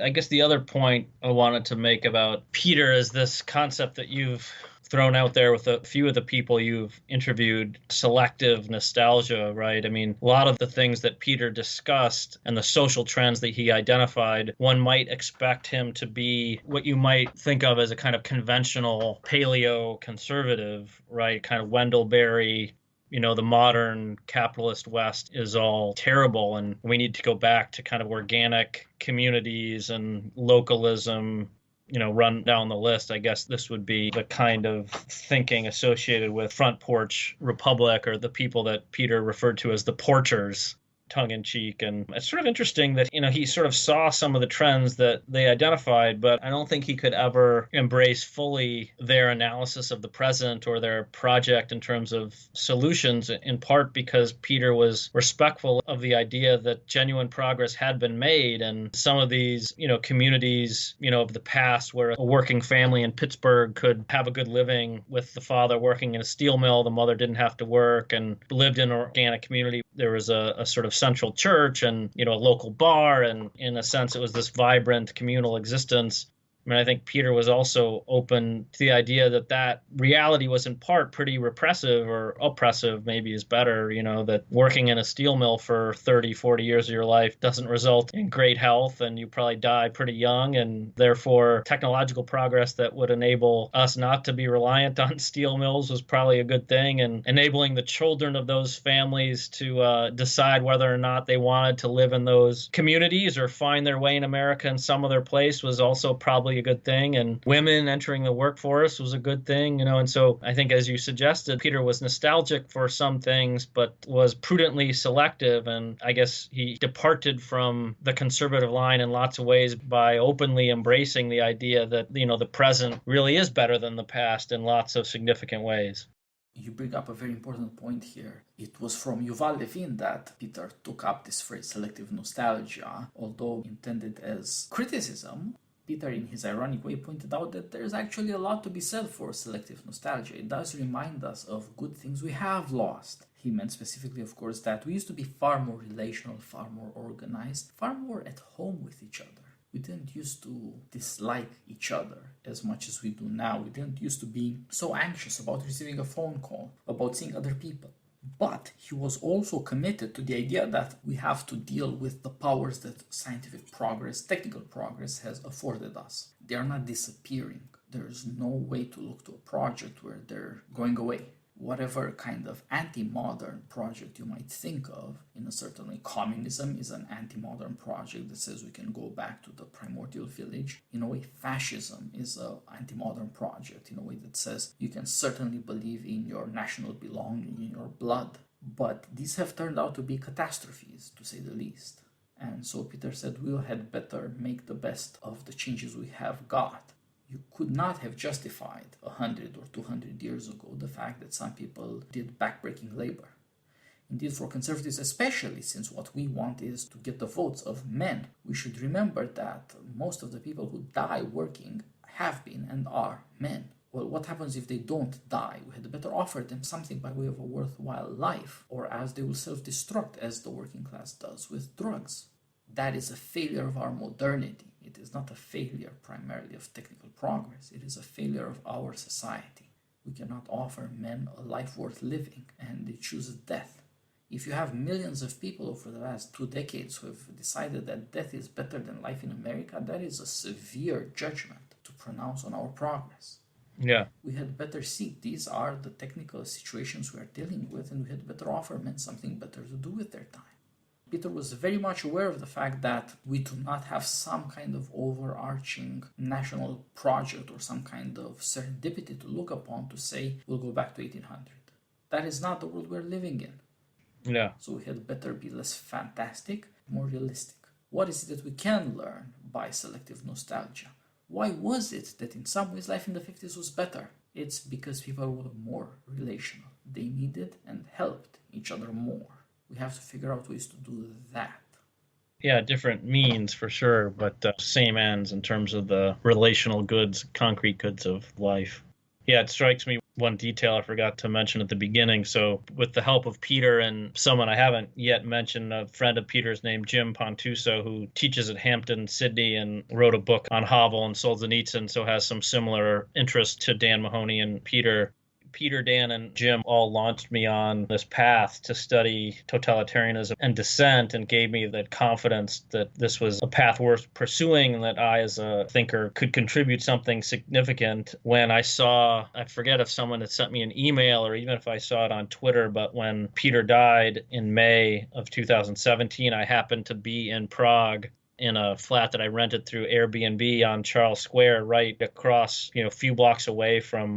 I guess the other point I wanted to make about Peter is this concept that you've thrown out there with a few of the people you've interviewed, selective nostalgia, right? I mean, a lot of the things that Peter discussed and the social trends that he identified, one might expect him to be what you might think of as a kind of conventional paleo-conservative, right? Kind of Wendell Berry, the modern capitalist West is all terrible and we need to go back to kind of organic communities and localism, run down the list. I guess this would be the kind of thinking associated with Front Porch Republic, or the people that Peter referred to as the porchers, tongue-in-cheek. And it's sort of interesting that, he sort of saw some of the trends that they identified, but I don't think he could ever embrace fully their analysis of the present or their project in terms of solutions, in part because Peter was respectful of the idea that genuine progress had been made. And some of these, communities, of the past, where a working family in Pittsburgh could have a good living with the father working in a steel mill, the mother didn't have to work, and lived in an organic community. There was a sort of central church and, a local bar. And in a sense, it was this vibrant communal existence. I mean, I think Peter was also open to the idea that reality was in part pretty repressive, or oppressive maybe is better, that working in a steel mill for 30, 40 years of your life doesn't result in great health, and you probably die pretty young, and therefore technological progress that would enable us not to be reliant on steel mills was probably a good thing, and enabling the children of those families to decide whether or not they wanted to live in those communities or find their way in America in some other place was also probably a good thing, and women entering the workforce was a good thing, and so I think, as you suggested, Peter was nostalgic for some things but was prudently selective, and I guess he departed from the conservative line in lots of ways by openly embracing the idea that the present really is better than the past in lots of significant ways. You bring up a very important point here. It was from Yuval Levin that Peter took up this phrase selective nostalgia, although intended as criticism. Peter, in his ironic way, pointed out that there's actually a lot to be said for selective nostalgia. It does remind us of good things we have lost. He meant specifically, of course, that we used to be far more relational, far more organized, far more at home with each other. We didn't used to dislike each other as much as we do now. We didn't used to be so anxious about receiving a phone call, about seeing other people. But he was also committed to the idea that we have to deal with the powers that scientific progress, technical progress has afforded us. They are not disappearing. There's no way to look to a project where they're going away. Whatever kind of anti-modern project you might think of, in a certain way, communism is an anti-modern project that says we can go back to the primordial village. In a way, fascism is an anti-modern project, in a way that says you can certainly believe in your national belonging, in your blood. But these have turned out to be catastrophes, to say the least. And so Peter said we had better make the best of the changes we have got. You could not have justified 100 or 200 years ago the fact that some people did backbreaking labor. Indeed, for conservatives especially, since what we want is to get the votes of men, we should remember that most of the people who die working have been and are men. Well, what happens if they don't die? We had better offer them something by way of a worthwhile life, or as they will self-destruct, as the working class does with drugs. That is a failure of our modernity. It is not a failure primarily of technical progress. It is a failure of our society. We cannot offer men a life worth living, and they choose death. If you have millions of people over the last 2 decades who have decided that death is better than life in America, that is a severe judgment to pronounce on our progress. Yeah. We had better see these are the technical situations we are dealing with, and we had better offer men something better to do with their time. Peter was very much aware of the fact that we do not have some kind of overarching national project or some kind of serendipity to look upon to say we'll go back to 1800. That is not the world we're living in. Yeah. So we had better be less fantastic, more realistic. What is it that we can learn by selective nostalgia? Why was it that in some ways life in the 50s was better? It's because people were more relational. They needed and helped each other more. We have to figure out ways to do that. Yeah, different means for sure, but same ends in terms of the relational goods, concrete goods of life. Yeah, it strikes me one detail I forgot to mention at the beginning. So with the help of Peter and someone I haven't yet mentioned, a friend of Peter's named Jim Pontuso, who teaches at Hampton, Sydney, and wrote a book on Havel and Solzhenitsyn, so has some similar interest to Dan Mahoney and Peter. Peter, Dan, and Jim all launched me on this path to study totalitarianism and dissent, and gave me that confidence that this was a path worth pursuing and that I, as a thinker, could contribute something significant. When I saw, I forget if someone had sent me an email or even if I saw it on Twitter, but when Peter died in May of 2017, I happened to be in Prague in a flat that I rented through Airbnb on Charles Square, right across, a few blocks away from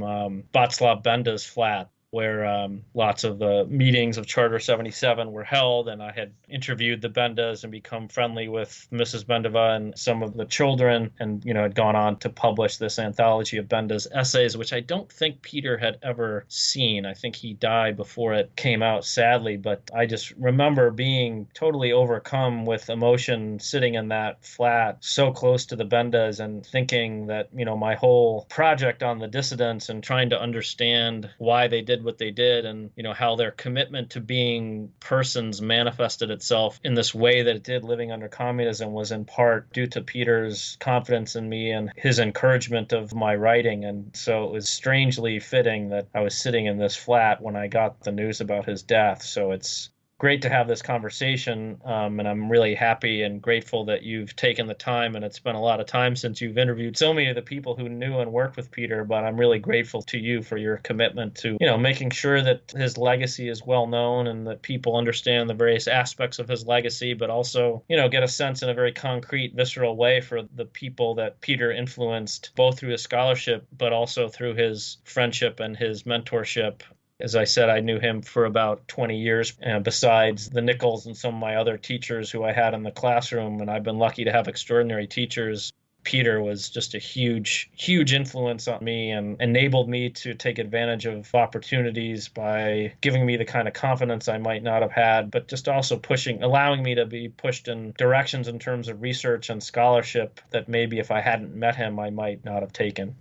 Václav Benda's flat, where lots of the meetings of Charter 77 were held, and I had interviewed the Bendas and become friendly with Mrs. Bendova and some of the children, and had gone on to publish this anthology of Benda's essays, which I don't think Peter had ever seen. I think he died before it came out, sadly, but I just remember being totally overcome with emotion sitting in that flat so close to the Bendas and thinking that, my whole project on the dissidents and trying to understand why they did what they did, and how their commitment to being persons manifested itself in this way that it did living under communism, was in part due to Peter's confidence in me and his encouragement of my writing. And so it was strangely fitting that I was sitting in this flat when I got the news about his death. So it's great to have this conversation, and I'm really happy and grateful that you've taken the time, and it's been a lot of time since you've interviewed so many of the people who knew and worked with Peter, but I'm really grateful to you for your commitment to, making sure that his legacy is well known and that people understand the various aspects of his legacy, but also, get a sense in a very concrete, visceral way for the people that Peter influenced, both through his scholarship, but also through his friendship and his mentorship. As I said, I knew him for about 20 years, besides the Nichols and some of my other teachers who I had in the classroom, and I've been lucky to have extraordinary teachers. Peter was just a huge, huge influence on me and enabled me to take advantage of opportunities by giving me the kind of confidence I might not have had, but just also allowing me to be pushed in directions in terms of research and scholarship that maybe if I hadn't met him, I might not have taken.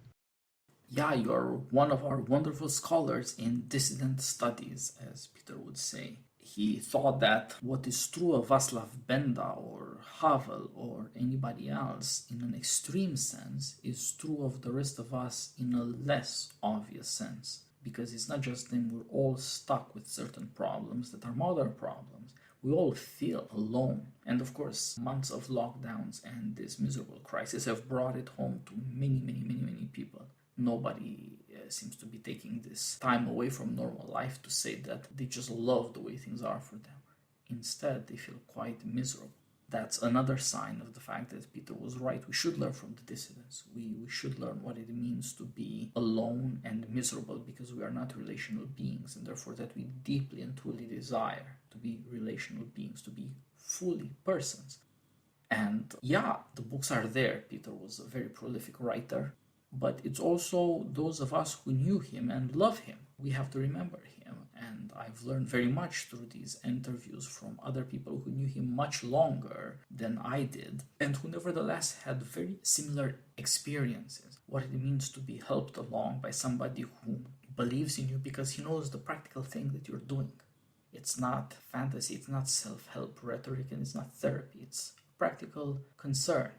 Yeah, you are one of our wonderful scholars in dissident studies, as Peter would say. He thought that what is true of Václav Benda or Havel or anybody else in an extreme sense is true of the rest of us in a less obvious sense. Because it's not just them, we're all stuck with certain problems that are modern problems. We all feel alone. And of course, months of lockdowns and this miserable crisis have brought it home to many, many, many, many people. Nobody seems to be taking this time away from normal life to say that they just love the way things are for them. Instead, they feel quite miserable. That's another sign of the fact that Peter was right. We should learn from the dissidents. We should learn what it means to be alone and miserable, because we are not relational beings, and therefore that we deeply and truly desire to be relational beings, to be fully persons. And yeah, the books are there. Peter was a very prolific writer. but it's also those of us who knew him and love him. We have to remember him, and I've learned very much through these interviews from other people who knew him much longer than I did, and who nevertheless had very similar experiences. What it means to be helped along by somebody who believes in you because he knows the practical thing that you're doing. It's not fantasy, it's not self-help rhetoric, and it's not therapy. It's practical concern.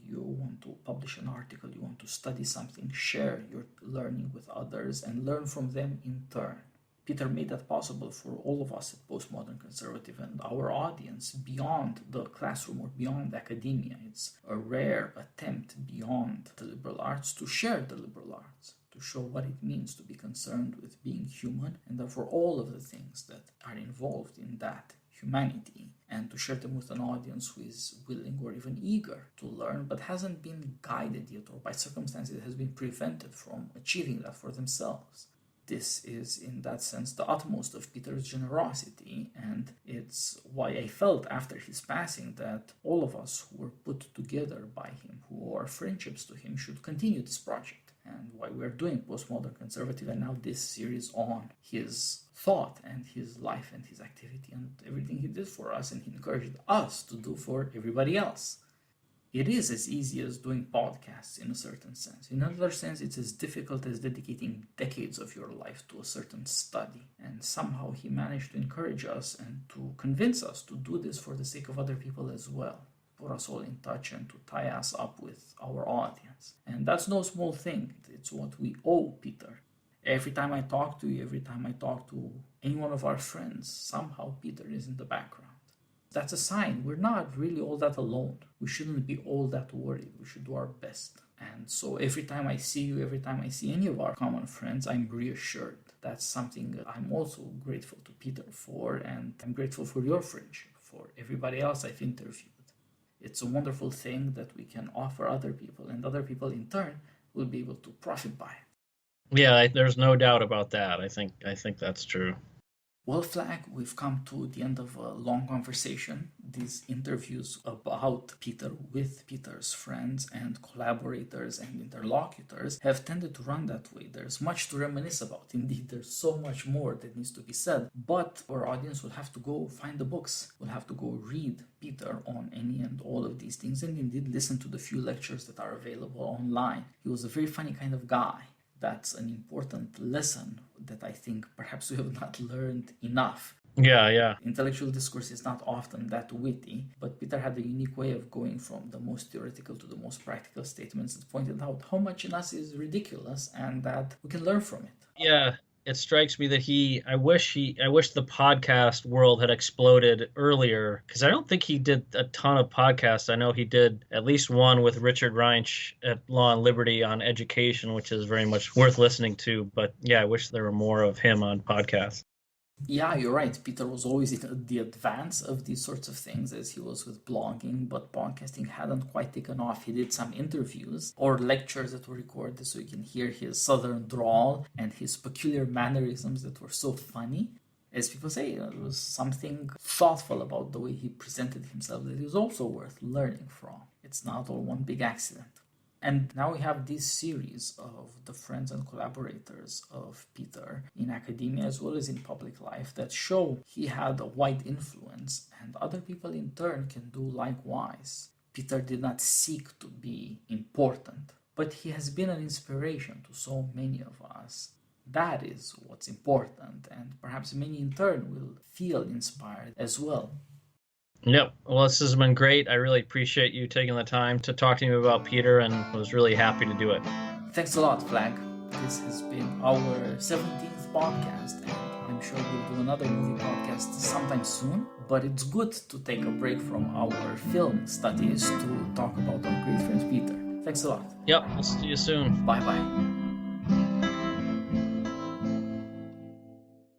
You want to publish an article, you want to study something, share your learning with others and learn from them in turn. Peter made that possible for all of us at Postmodern Conservative and our audience beyond the classroom or beyond academia. It's a rare attempt beyond the liberal arts to share the liberal arts, to show what it means to be concerned with being human and therefore all of the things that are involved in that humanity, and to share them with an audience who is willing or even eager to learn but hasn't been guided yet, or by circumstances has been prevented from achieving that for themselves. This is, in that sense, the utmost of Peter's generosity, and it's why I felt after his passing that all of us who were put together by him, who are friendships to him, should continue this project, and why we're doing Postmodern Conservative and now this series on his thought and his life and his activity and everything he did for us and he encouraged us to do for everybody else. It is as easy as doing podcasts in a certain sense. In another sense, it's as difficult as dedicating decades of your life to a certain study. And somehow he managed to encourage us and to convince us to do this for the sake of other people as well. Put us all in touch and to tie us up with our audience. And that's no small thing. It's what we owe Peter. Every time I talk to you, every time I talk to any one of our friends, somehow Peter is in the background. That's a sign we're not really all that alone. We shouldn't be all that worried. We should do our best. And so every time I see you, every time I see any of our common friends, I'm reassured. That's something I'm also grateful to Peter for, and I'm grateful for your friendship, for everybody else I've interviewed. It's a wonderful thing that we can offer other people, and other people in turn will be able to profit by it. Yeah, there's no doubt about that. I think that's true. Well, Flagg, we've come to the end of a long conversation. These interviews about Peter with Peter's friends and collaborators and interlocutors have tended to run that way. There's much to reminisce about. Indeed, there's so much more that needs to be said. But our audience will have to go find the books. We'll have to go read Peter on any and all of these things, and indeed listen to the few lectures that are available online. He was a very funny kind of guy. That's an important lesson that I think perhaps we have not learned enough. Yeah. Intellectual discourse is not often that witty, but Peter had a unique way of going from the most theoretical to the most practical statements that pointed out how much in us is ridiculous and that we can learn from it. Yeah. It strikes me that I wish the podcast world had exploded earlier, because I don't think he did a ton of podcasts. I know he did at least one with Richard Reinsch at Law and Liberty on education, which is very much worth listening to. But yeah, I wish there were more of him on podcasts. Yeah, you're right. Peter was always in the advance of these sorts of things as he was with blogging, but podcasting hadn't quite taken off. He did some interviews or lectures that were recorded so you can hear his southern drawl and his peculiar mannerisms that were so funny. As people say, there was something thoughtful about the way he presented himself that is also worth learning from. It's not all one big accident. And now we have this series of the friends and collaborators of Peter in academia as well as in public life that show he had a wide influence, and other people in turn can do likewise. Peter did not seek to be important, but he has been an inspiration to so many of us. That is what's important, and perhaps many in turn will feel inspired as well. Yep. Well, this has been great. I really appreciate you taking the time to talk to me about Peter, and was really happy to do it. Thanks a lot, Flagg. This has been our 17th podcast, and I'm sure we'll do another movie podcast sometime soon. But it's good to take a break from our film studies to talk about our great friend Peter. Thanks a lot. Yep. We'll see you soon. Bye-bye.